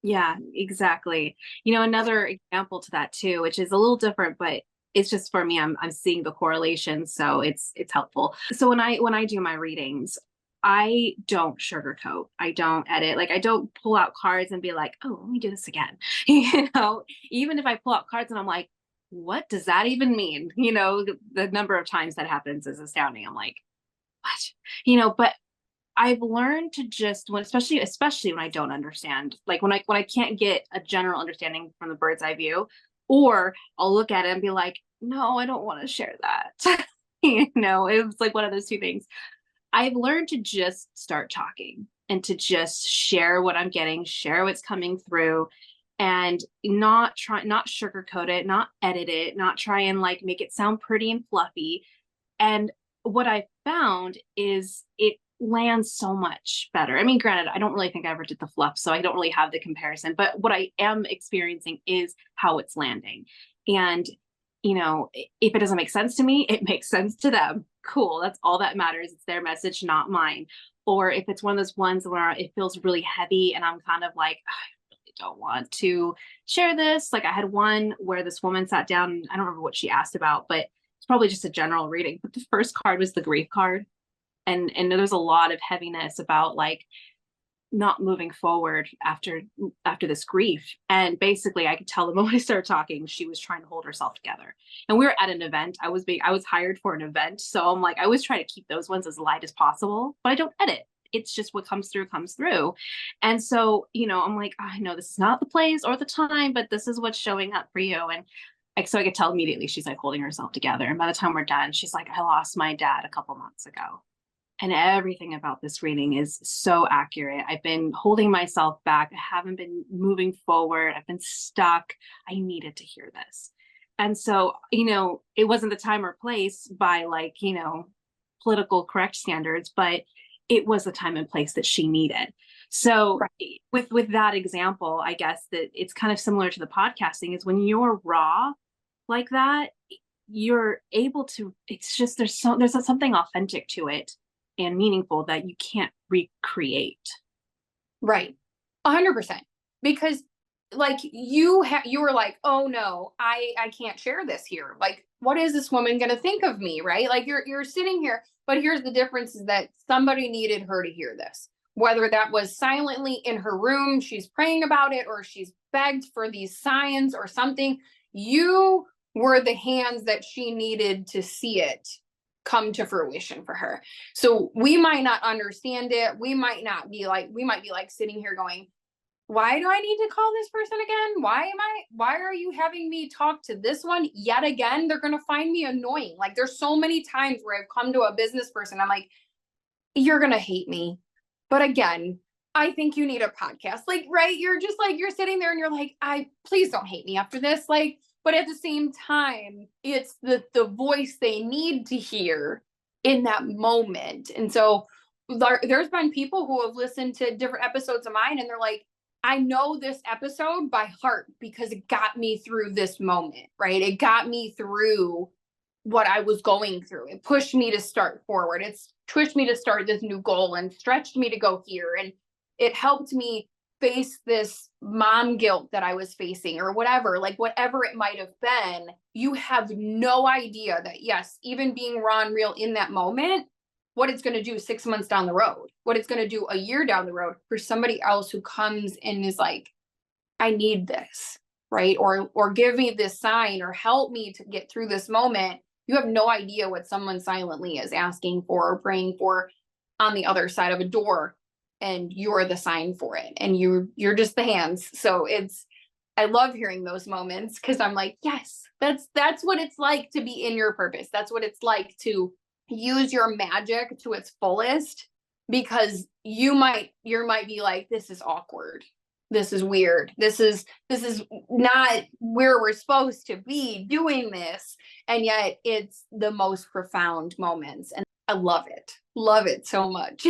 S1: Yeah, exactly. Another example to that too, which is a little different, but it's just, for me, I'm seeing the correlation, so it's helpful. So when I do my readings, I don't sugarcoat. I don't edit. Like I don't pull out cards and be like, oh, let me do this again. Even if I pull out cards and I'm like, what does that even mean? The number of times that happens is astounding. I'm like, what? But I've learned to just especially when I don't understand, like when I can't get a general understanding from the bird's eye view, or I'll look at it and be like, no, I don't want to share that. It was like one of those two things. I've learned to just start talking and to just share what I'm getting, share what's coming through, and not sugarcoat it, not edit it, not try and like make it sound pretty and fluffy. And what I found is it lands so much better. I mean, granted, I don't really think I ever did the fluff, so I don't really have the comparison, but what I am experiencing is how it's landing. And, if it doesn't make sense to me, it makes sense to them. Cool. That's all that matters. It's their message, not mine. Or if it's one of those ones where it feels really heavy and I'm kind of like, I really don't want to share this. Like I had one where this woman sat down and I don't remember what she asked about, but it's probably just a general reading. But the first card was the grief card. And there's a lot of heaviness about like not moving forward after this grief. And basically I could tell the moment I started talking, she was trying to hold herself together. And we were at an event. I was hired for an event. So I'm like, I always try to keep those ones as light as possible, but I don't edit. It's just what comes through comes through. And so, I'm like, I know this is not the place or the time, but this is what's showing up for you. And so I could tell immediately she's like holding herself together. And by the time we're done, she's like, I lost my dad a couple months ago. And everything about this reading is so accurate. I've been holding myself back. I haven't been moving forward. I've been stuck. I needed to hear this. And so, it wasn't the time or place by like, political correct standards, but it was the time and place that she needed. So right. with that example, I guess that it's kind of similar to the podcasting is when you're raw like that, you're able to, it's just, there's something authentic to it and meaningful that you can't recreate.
S2: Right. 100%. Because like you were like, oh no, I can't share this here. Like, what is this woman going to think of me? Right. Like you're sitting here, but here's the difference is that somebody needed her to hear this, whether that was silently in her room, she's praying about it, or she's begged for these signs or something. You were the hands that she needed to see it come to fruition for her. So we might not understand it. We might be like sitting here going, why do I need to call this person again? Why are you having me talk to this one yet again? They're going to find me annoying. Like there's so many times where I've come to a business person. I'm like, you're going to hate me. But again, I think you need a podcast. Like, right. You're just like, you're sitting there and you're like, please don't hate me after this. Like, but at the same time, it's the voice they need to hear in that moment. And so there's been people who have listened to different episodes of mine and they're like, I know this episode by heart because it got me through this moment, right? It got me through what I was going through. It pushed me to start forward. It's pushed me to start this new goal and stretched me to go here. And it helped me face this mom guilt that I was facing or whatever it might have been. You have no idea that, yes, even being raw and real in that moment, what it's going to do 6 months down the road, what it's going to do a year down the road for somebody else who comes and is like, I need this, right? Or give me this sign or help me to get through this moment. You have no idea what someone silently is asking for or praying for on the other side of a door. And you're the sign for it. And you're just the hands. So I love hearing those moments because I'm like, yes, that's what it's like to be in your purpose. That's what it's like to use your magic to its fullest, because you might be like, this is awkward. This is weird. This is not where we're supposed to be doing this. And yet it's the most profound moments. And I love it so much.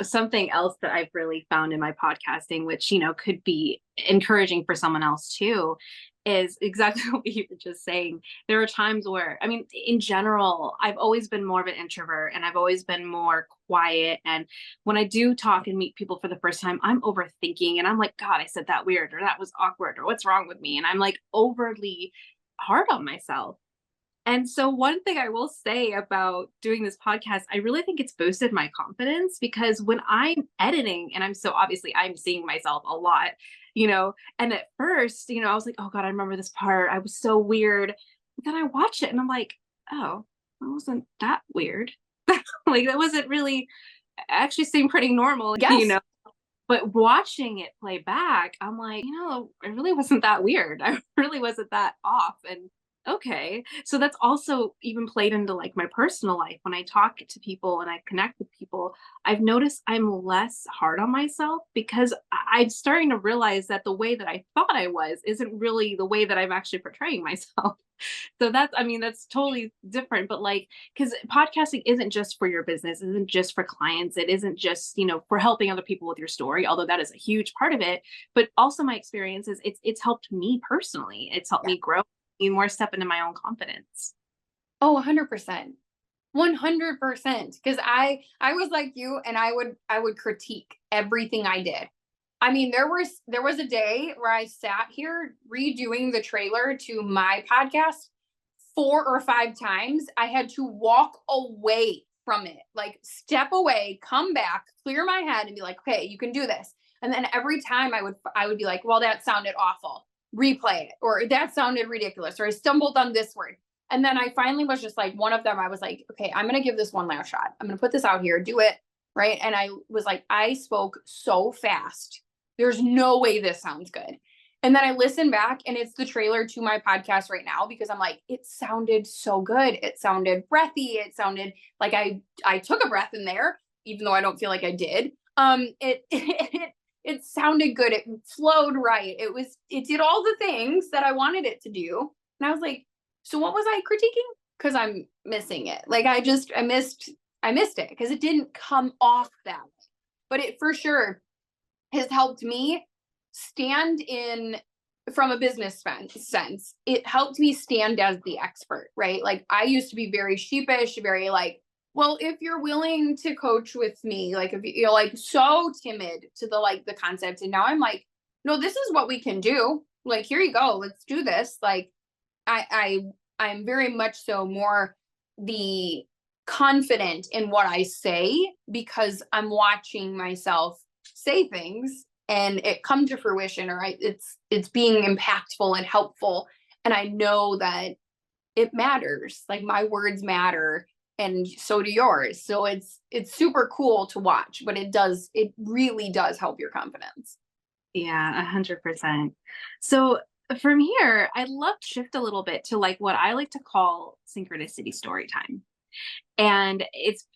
S1: Something else that I've really found in my podcasting, which, could be encouraging for someone else too, is exactly what you were just saying. There are times where, I mean, in general, I've always been more of an introvert and I've always been more quiet. And when I do talk and meet people for the first time, I'm overthinking and I'm like, God, I said that weird, or that was awkward, or what's wrong with me? And I'm like overly hard on myself. And so one thing I will say about doing this podcast, I really think it's boosted my confidence because when I'm editing and I'm seeing myself a lot, and at first, I was like, oh God, I remember this part. I was so weird. But then I watch it and I'm like, oh, that wasn't that weird. Like that wasn't really actually seemed pretty normal,
S2: Yes.
S1: But watching it play back, I'm like, it really wasn't that weird. I really wasn't that off. And okay. So that's also even played into like my personal life. When I talk to people and I connect with people, I've noticed I'm less hard on myself because I'm starting to realize that the way that I thought I was isn't really the way that I'm actually portraying myself. So that's totally different. But like, because podcasting isn't just for your business, isn't just for clients, it isn't just, for helping other people with your story, although that is a huge part of it. But also my experience is it's helped me personally. It's helped
S2: Yeah.
S1: me grow, me more step into my own confidence.
S2: Oh, 100%. 100%. Because I was like you, and I would critique everything I did. I mean, there was a day where I sat here redoing the trailer to my podcast 4 or 5 times. I had to walk away from it, like step away, come back, clear my head, and be like, okay, you can do this. And then every time I would be like, well, that sounded awful. Replay it, or that sounded ridiculous, or I stumbled on this word. And then I finally was just like, one of them, I was like, okay, I'm gonna give this one last shot. I'm gonna put this out here, do it. Right. And I was like, I spoke so fast. There's no way this sounds good. And then I listen back, and it's the trailer to my podcast right now because I'm like, it sounded so good. It sounded breathy. It sounded like I took a breath in there, even though I don't feel like I did. It sounded good. It flowed right. It did all the things that I wanted it to do. And I was like, so what was I critiquing? Because I'm missing it. Like I missed it because it didn't come off that way. But it for sure has helped me stand in from a business sense. It helped me stand as the expert, right? Like I used to be very sheepish, very like, well, if you're willing to coach with me, like if you're like so timid to the concept. And now I'm like, no, this is what we can do. Like, here you go. Let's do this. Like I'm very much so more the confident in what I say because I'm watching myself say things and it come to fruition, or it's being impactful and helpful. And I know that it matters. Like my words matter, and so do yours. So it's super cool to watch, but it really does help your confidence.
S1: Yeah, 100%. So from here, I'd love to shift a little bit to like what I like to call synchronicity story time. And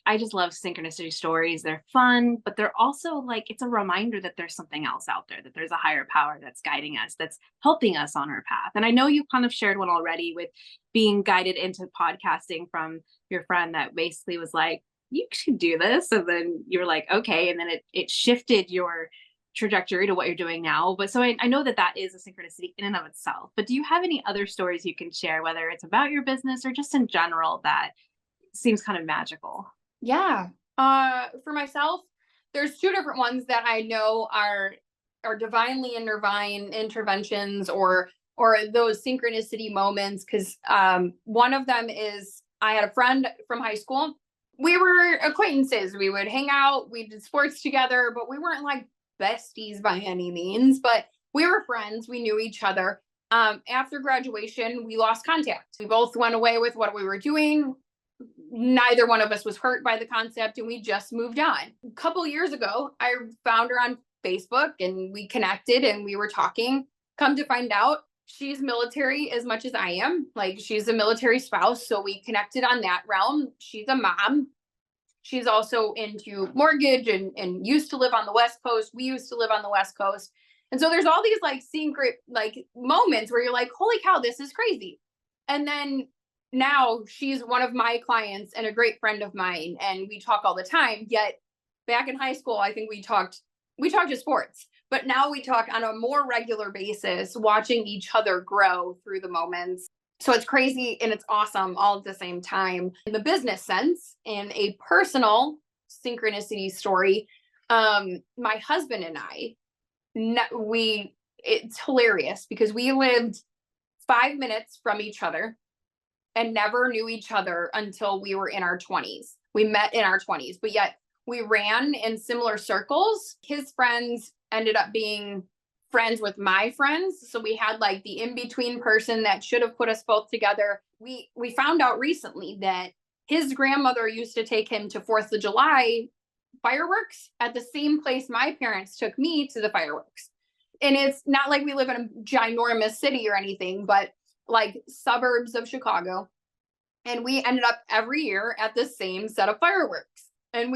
S1: I just love synchronicity stories. They're fun, but they're also like, it's a reminder that there's something else out there, that there's a higher power that's guiding us, that's helping us on our path. And I know you kind of shared one already with being guided into podcasting from your friend that basically was like, you should do this. And then you were like, okay. And then it shifted your trajectory to what you're doing now. But so I know that that is a synchronicity in and of itself. But do you have any other stories you can share, whether it's about your business or just in general, that seems kind of magical?
S2: Yeah. For myself, there's two different ones that I know are divinely intervine interventions or those synchronicity moments. Cause one of them is I had a friend from high school. We were acquaintances. We would hang out, we did sports together, but we weren't like besties by any means, but we were friends. We knew each other. After graduation, we lost contact. We both went away with what we were doing. Neither one of us was hurt by the concept, and we just moved on. A couple years ago, I found her on Facebook and we connected and we were talking. Come to find out, she's military as much as I am. Like she's a military spouse. So we connected on that realm. She's a mom. She's also into mortgage and used to live on the West Coast. We used to live on the West Coast. And so there's all these like secret like moments where you're like, holy cow, this is crazy. And then now she's one of my clients and a great friend of mine, and we talk all the time. Yet back in high school, I think we talked to sports, but now we talk on a more regular basis, watching each other grow through the moments. So it's crazy and it's awesome all at the same time. In the business sense, in a personal synchronicity story, my husband and I, it's hilarious because we lived 5 minutes from each other. and never knew each other until we were in our 20s. We met in our 20s, but yet we ran in similar circles. His friends ended up being friends with my friends. So we had like the in-between person that should have put us both together. We found out recently that his grandmother used to take him to 4th of July fireworks at the same place my parents took me to the fireworks. And it's not like we live in a ginormous city or anything, but like suburbs of Chicago. And we ended up every year at the same set of fireworks. And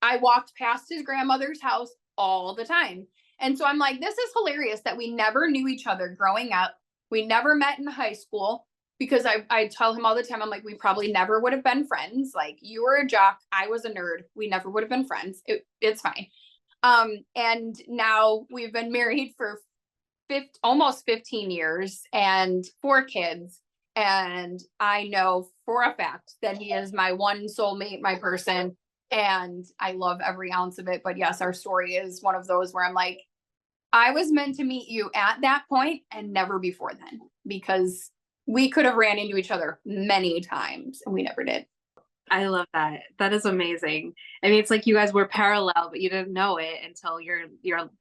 S2: I walked past his grandmother's house all the time. And so I'm like, this is hilarious that we never knew each other growing up. We never met in high school, because I tell him all the time, I'm like, we probably never would have been friends. Like, you were a jock, I was a nerd. We never would have been friends. It's fine. And now we've been married for almost 15 years and 4 kids. And I know for a fact that he is my one soulmate, my person. And I love every ounce of it. But yes, our story is one of those where I'm like, I was meant to meet you at that point and never before then, because we could have ran into each other many times and we never did.
S1: I love that. That is amazing. I mean, it's like you guys were parallel, but you didn't know it until your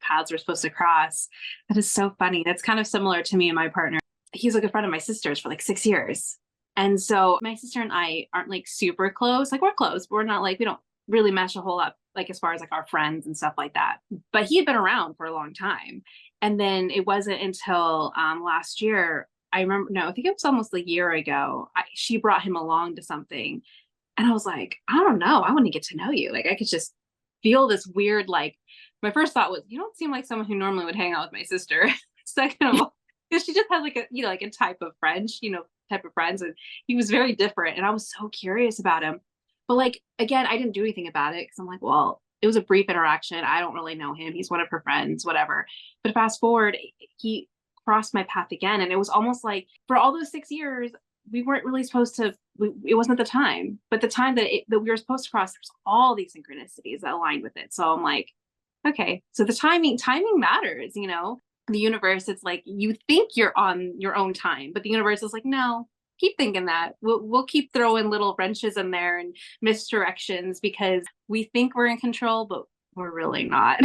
S1: paths were supposed to cross. That is so funny. That's kind of similar to me and my partner. He's like a friend of my sister's for like 6 years. And so my sister and I aren't like super close. Like, we're close, but we're not like, we don't really mesh a whole lot, like as far as like our friends and stuff like that. But he had been around for a long time. And then it wasn't until last year, I remember, no, I think it was almost a year ago, she brought him along to something. And I was like, I don't know, I want to get to know you. Like, I could just feel this weird, like, my first thought was, you don't seem like someone who normally would hang out with my sister. Second of all, because she just has like a, like a type of friends. And he was very different. And I was so curious about him. But like, again, I didn't do anything about it because I'm like, well, it was a brief interaction. I don't really know him. He's one of her friends, whatever. But fast forward, he crossed my path again. And it was almost like for all those 6 years, we weren't really supposed to, it wasn't the time, but the time that we were supposed to cross, there's all these synchronicities that aligned with it. So I'm like, okay, so the timing matters, the universe, it's like, you think you're on your own time, but the universe is like, no, keep thinking that. We'll keep throwing little wrenches in there and misdirections because we think we're in control, but we're really not.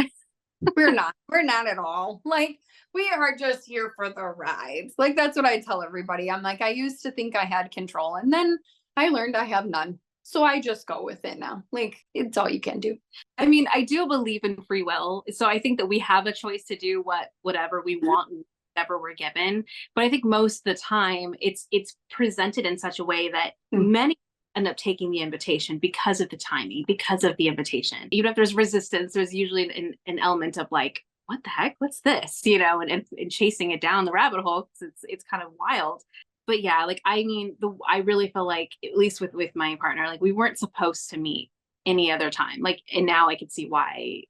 S2: We're not at all. Like, we are just here for the ride. Like, that's what I tell everybody. I'm like, I used to think I had control, and then I learned I have none. So I just go with it now. Like, it's all you can do.
S1: I mean, I do believe in free will. So I think that we have a choice to do whatever we want, whatever we're given. But I think most of the time it's presented in such a way that many end up taking the invitation because of the timing, because of the invitation. Even if there's resistance, there's usually an element of like, what the heck? What's this? And chasing it down the rabbit hole, because it's kind of wild. But yeah, like, I mean, I really feel like, at least with my partner, like, we weren't supposed to meet any other time. Like, and now I can see why,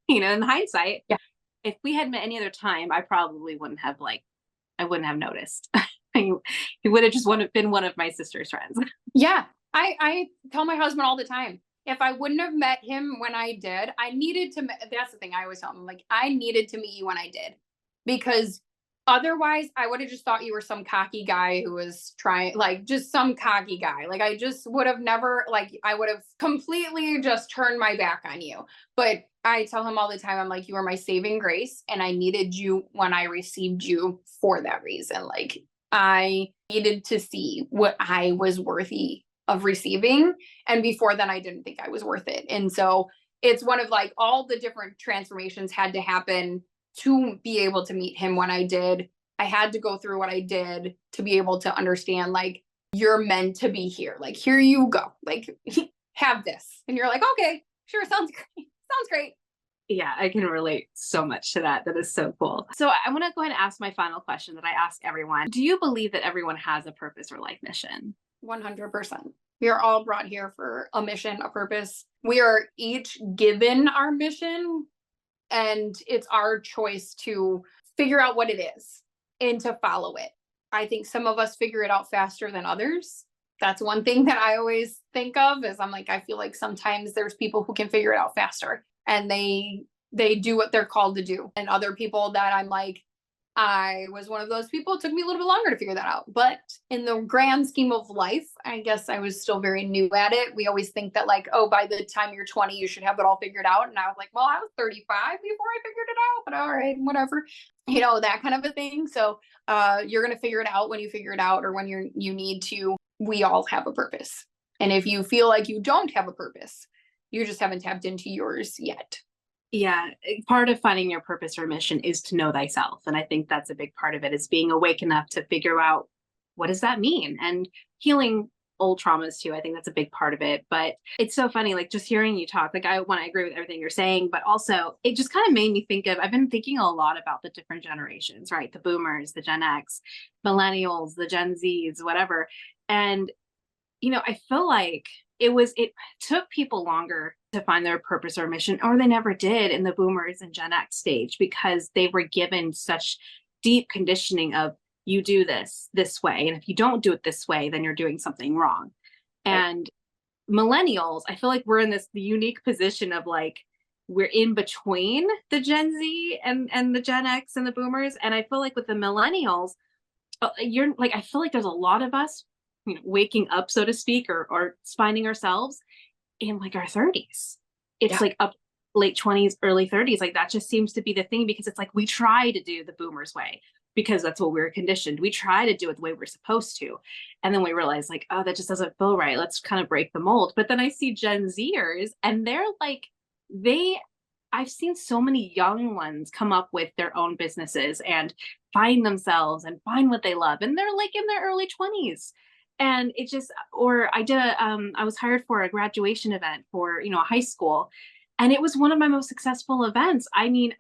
S1: in hindsight, yeah. If we had met any other time, I probably wouldn't have noticed. He would have just been one of my sister's friends.
S2: Yeah. I tell my husband all the time, if I wouldn't have met him when I did, that's the thing I always tell him, like, I needed to meet you when I did, because otherwise I would have just thought you were some cocky guy who was trying, like, just some cocky guy. Like, I just would have never, like, I would have completely just turned my back on you. But I tell him all the time, I'm like, you are my saving grace, and I needed you when I received you for that reason. Like, I needed to see what I was worthy of receiving. And before then, I didn't think I was worth it. And so it's one of, like, all the different transformations had to happen to be able to meet him when I did. I had to go through what I did to be able to understand, like, you're meant to be here. Like, here you go. Like, have this. And you're like, okay, sure. Sounds great. Sounds great.
S1: Yeah, I can relate so much to that. That is so cool. So I want to go ahead and ask my final question that I ask everyone. Do you believe that everyone has a purpose or life mission?
S2: 100%. We are all brought here for a mission, a purpose. We are each given our mission, and it's our choice to figure out what it is and to follow it. I think some of us figure it out faster than others. That's one thing that I always think of, is I'm like, I feel like sometimes there's people who can figure it out faster and they do what they're called to do. And other people that I'm like, I was one of those people. It took me a little bit longer to figure that out. But in the grand scheme of life, I guess I was still very new at it. We always think that like, oh, by the time you're 20, you should have it all figured out. And I was like, well, I was 35 before I figured it out, but all right, whatever, that kind of a thing. So you're going to figure it out when you figure it out, or when you need to. We all have a purpose. And if you feel like you don't have a purpose, you just haven't tapped into yours yet.
S1: Yeah, part of finding your purpose or mission is to know thyself. And I think that's a big part of it, is being awake enough to figure out, what does that mean? And healing old traumas too. I think that's a big part of it. But it's so funny, like just hearing you talk, like I want to agree with everything you're saying, but also it just kind of made me think of, I've been thinking a lot about the different generations, right? The boomers, the Gen X, millennials, the Gen Zs, whatever. And, I feel like it took people longer to find their purpose or mission, or they never did in the boomers and Gen X stage, because they were given such deep conditioning of, you do this way. And if you don't do it this way, then you're doing something wrong. Right. And millennials, I feel like we're in this unique position of like, we're in between the Gen Z and the Gen X and the boomers. And I feel like with the millennials, I feel like there's a lot of us, waking up, so to speak, or finding ourselves in like our 30s. It's like up late 20s, early 30s. Like that just seems to be the thing, because it's like we try to do the boomers way because that's what we were conditioned. We try to do it the way we're supposed to. And then we realize like, oh, that just doesn't feel right. Let's kind of break the mold. But then I see Gen Zers, and they're like, I've seen so many young ones come up with their own businesses and find themselves and find what they love. And they're like in their early 20s. And it just, or I did I was hired for a graduation event for, high school. And it was one of my most successful events. I mean,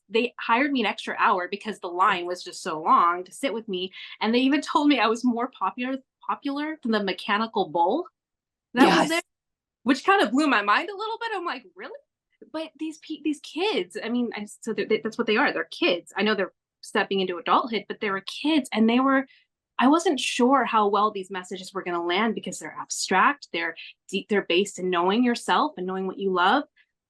S1: they hired me an extra hour because the line was just so long to sit with me. And they even told me I was more popular than the mechanical bull that was there, which kind of blew my mind a little bit. I'm like, really? But these kids, I mean, that's what they are. They're kids. I know they're stepping into adulthood, but they were kids, and I wasn't sure how well these messages were going to land, because they're abstract, they're deep, they're based in knowing yourself and knowing what you love.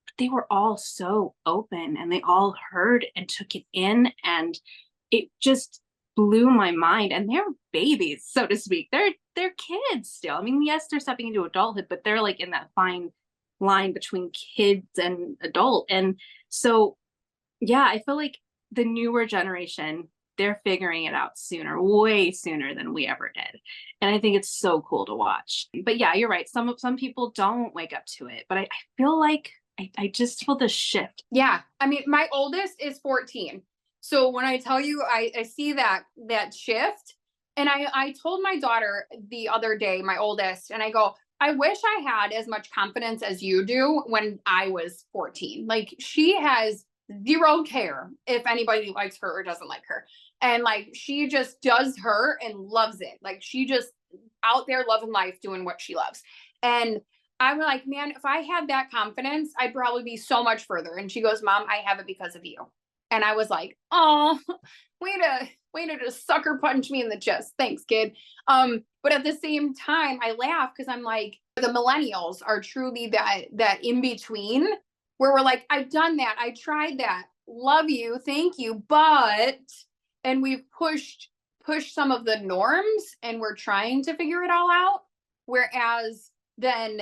S1: But they were all so open, and they all heard and took it in, and it just blew my mind. And they're babies, so to speak. They're kids still. I mean, yes, they're stepping into adulthood, but they're like in that fine line between kids and adult. And so, yeah, I feel like the newer generation, they're figuring it out sooner, way sooner than we ever did. And I think it's so cool to watch. But yeah, you're right. Some people don't wake up to it, but I feel like I just feel the shift.
S2: Yeah. I mean, my oldest is 14. So when I tell you, I see that shift. And I told my daughter the other day, my oldest, and I go, I wish I had as much confidence as you do when I was 14. Like, she has zero care if anybody likes her or doesn't like her. And like, she just does her and loves it. Like, she just out there loving life, doing what she loves. And I'm like, man, if I had that confidence, I'd probably be so much further. And she goes, Mom, I have it because of you. And I was like, oh, way to just sucker punch me in the chest. Thanks, kid. But at the same time, I laugh because I'm like, the millennials are truly that in between where we're like, I've done that. I tried that. Love you. Thank you. But, and we've pushed some of the norms, and we're trying to figure it all out. Whereas then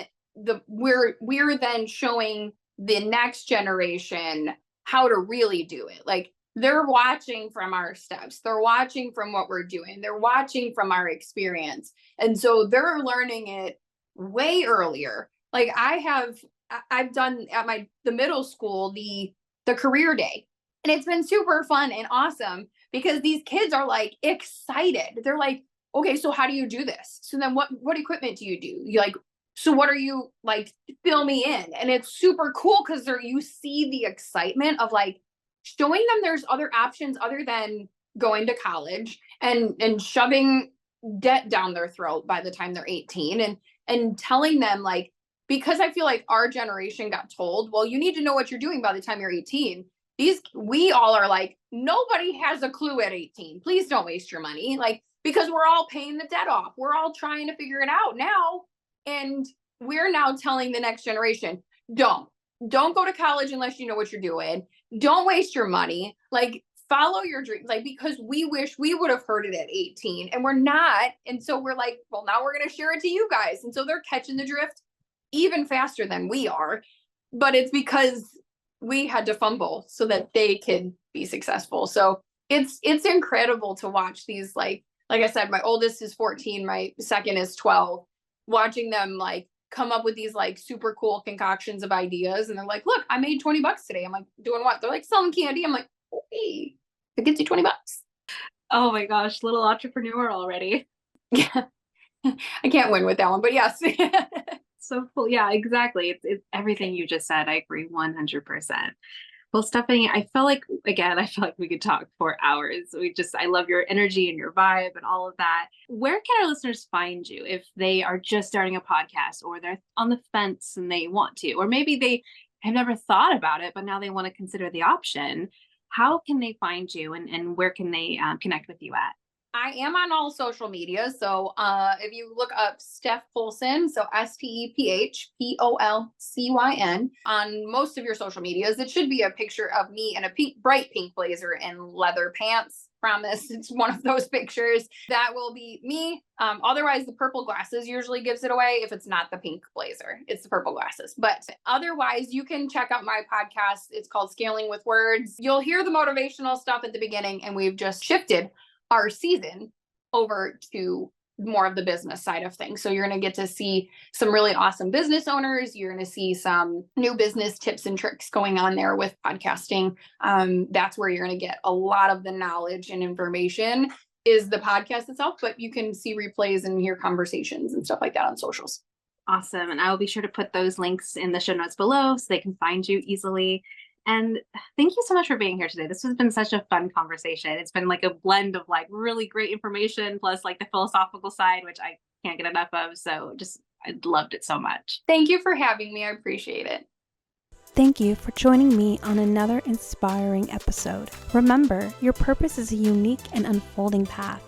S2: we're then showing the next generation how to really do it. Like, they're watching from our steps. They're watching from what we're doing. They're watching from our experience. And so they're learning it way earlier. Like, I've done at the middle school, the career day, and it's been super fun and awesome because these kids are like excited. They're like, okay, so how do you do this? So then what equipment do? You like, so what are you like, fill me in. And it's super cool because you see the excitement of like showing them there's other options other than going to college and shoving debt down their throat by the time they're 18, and telling them like, because I feel like our generation got told, well, you need to know what you're doing by the time you're 18. We all are like, nobody has a clue at 18. Please don't waste your money. Like, because we're all paying the debt off. We're all trying to figure it out now. And we're now telling the next generation, don't go to college unless you know what you're doing. Don't waste your money. Like, follow your dreams, like, because we wish we would have heard it at 18 and we're not. And so we're like, well, now we're going to share it to you guys. And so they're catching the drift even faster than we are. But it's because we had to fumble so that they could be successful. So it's incredible to watch these, like I said, my oldest is 14, my second is 12, watching them like come up with these like super cool concoctions of ideas. And they're like, look, I made $20 today. I'm like, doing what? They're like, selling candy. I'm like, hey, it gets you $20.
S1: Oh my gosh, little entrepreneur already.
S2: Yeah. I can't win with that one, but yes.
S1: So cool. Yeah, exactly. It's everything you just said. I agree 100%. Well, Stephanie, I feel like we could talk for hours. I love your energy and your vibe and all of that. Where can our listeners find you if they are just starting a podcast, or they're on the fence and they want to, or maybe they have never thought about it, but now they want to consider the option? How can they find you, and where can they connect with you at?
S2: I am on all social media. So if you look up Steph Polcyn, so STEPHPOLCYN, on most of your social medias, it should be a picture of me in a bright pink blazer and leather pants. Promise, it's one of those pictures. That will be me. Otherwise, the purple glasses usually gives it away. If it's not the pink blazer, it's the purple glasses. But otherwise, you can check out my podcast. It's called Scaling with Words. You'll hear the motivational stuff at the beginning, and we've just shifted our season over to more of the business side of things. So you're going to get to see some really awesome business owners. You're going to see some new business tips and tricks going on there with podcasting. That's where you're going to get a lot of the knowledge and information, is the podcast itself, but you can see replays and hear conversations and stuff like that on socials.
S1: Awesome. And I will be sure to put those links in the show notes below so they can find you easily. And thank you so much for being here today. This has been such a fun conversation. It's been like a blend of like really great information plus like the philosophical side, which I can't get enough of. So I loved it so much.
S2: Thank you for having me. I appreciate it.
S3: Thank you for joining me on another inspiring episode. Remember, your purpose is a unique and unfolding path.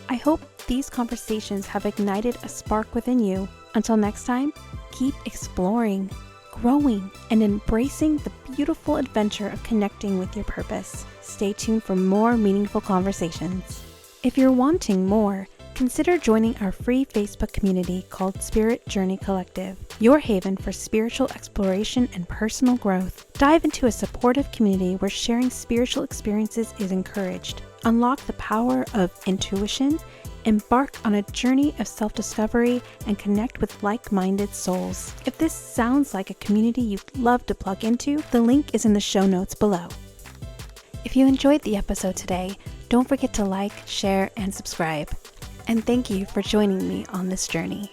S3: I hope these conversations have ignited a spark within you. Until next time, keep exploring, growing, and embracing the beautiful adventure of connecting with your purpose. Stay tuned for more meaningful conversations. If you're wanting more, consider joining our free Facebook community called Spirit Journey Collective, your haven for spiritual exploration and personal growth. Dive into a supportive community where sharing spiritual experiences is encouraged. Unlock the power of intuition, embark on a journey of self-discovery, and connect with like-minded souls. If this sounds like a community you'd love to plug into, the link is in the show notes below. If you enjoyed the episode today, don't forget to like, share, and subscribe. And thank you for joining me on this journey.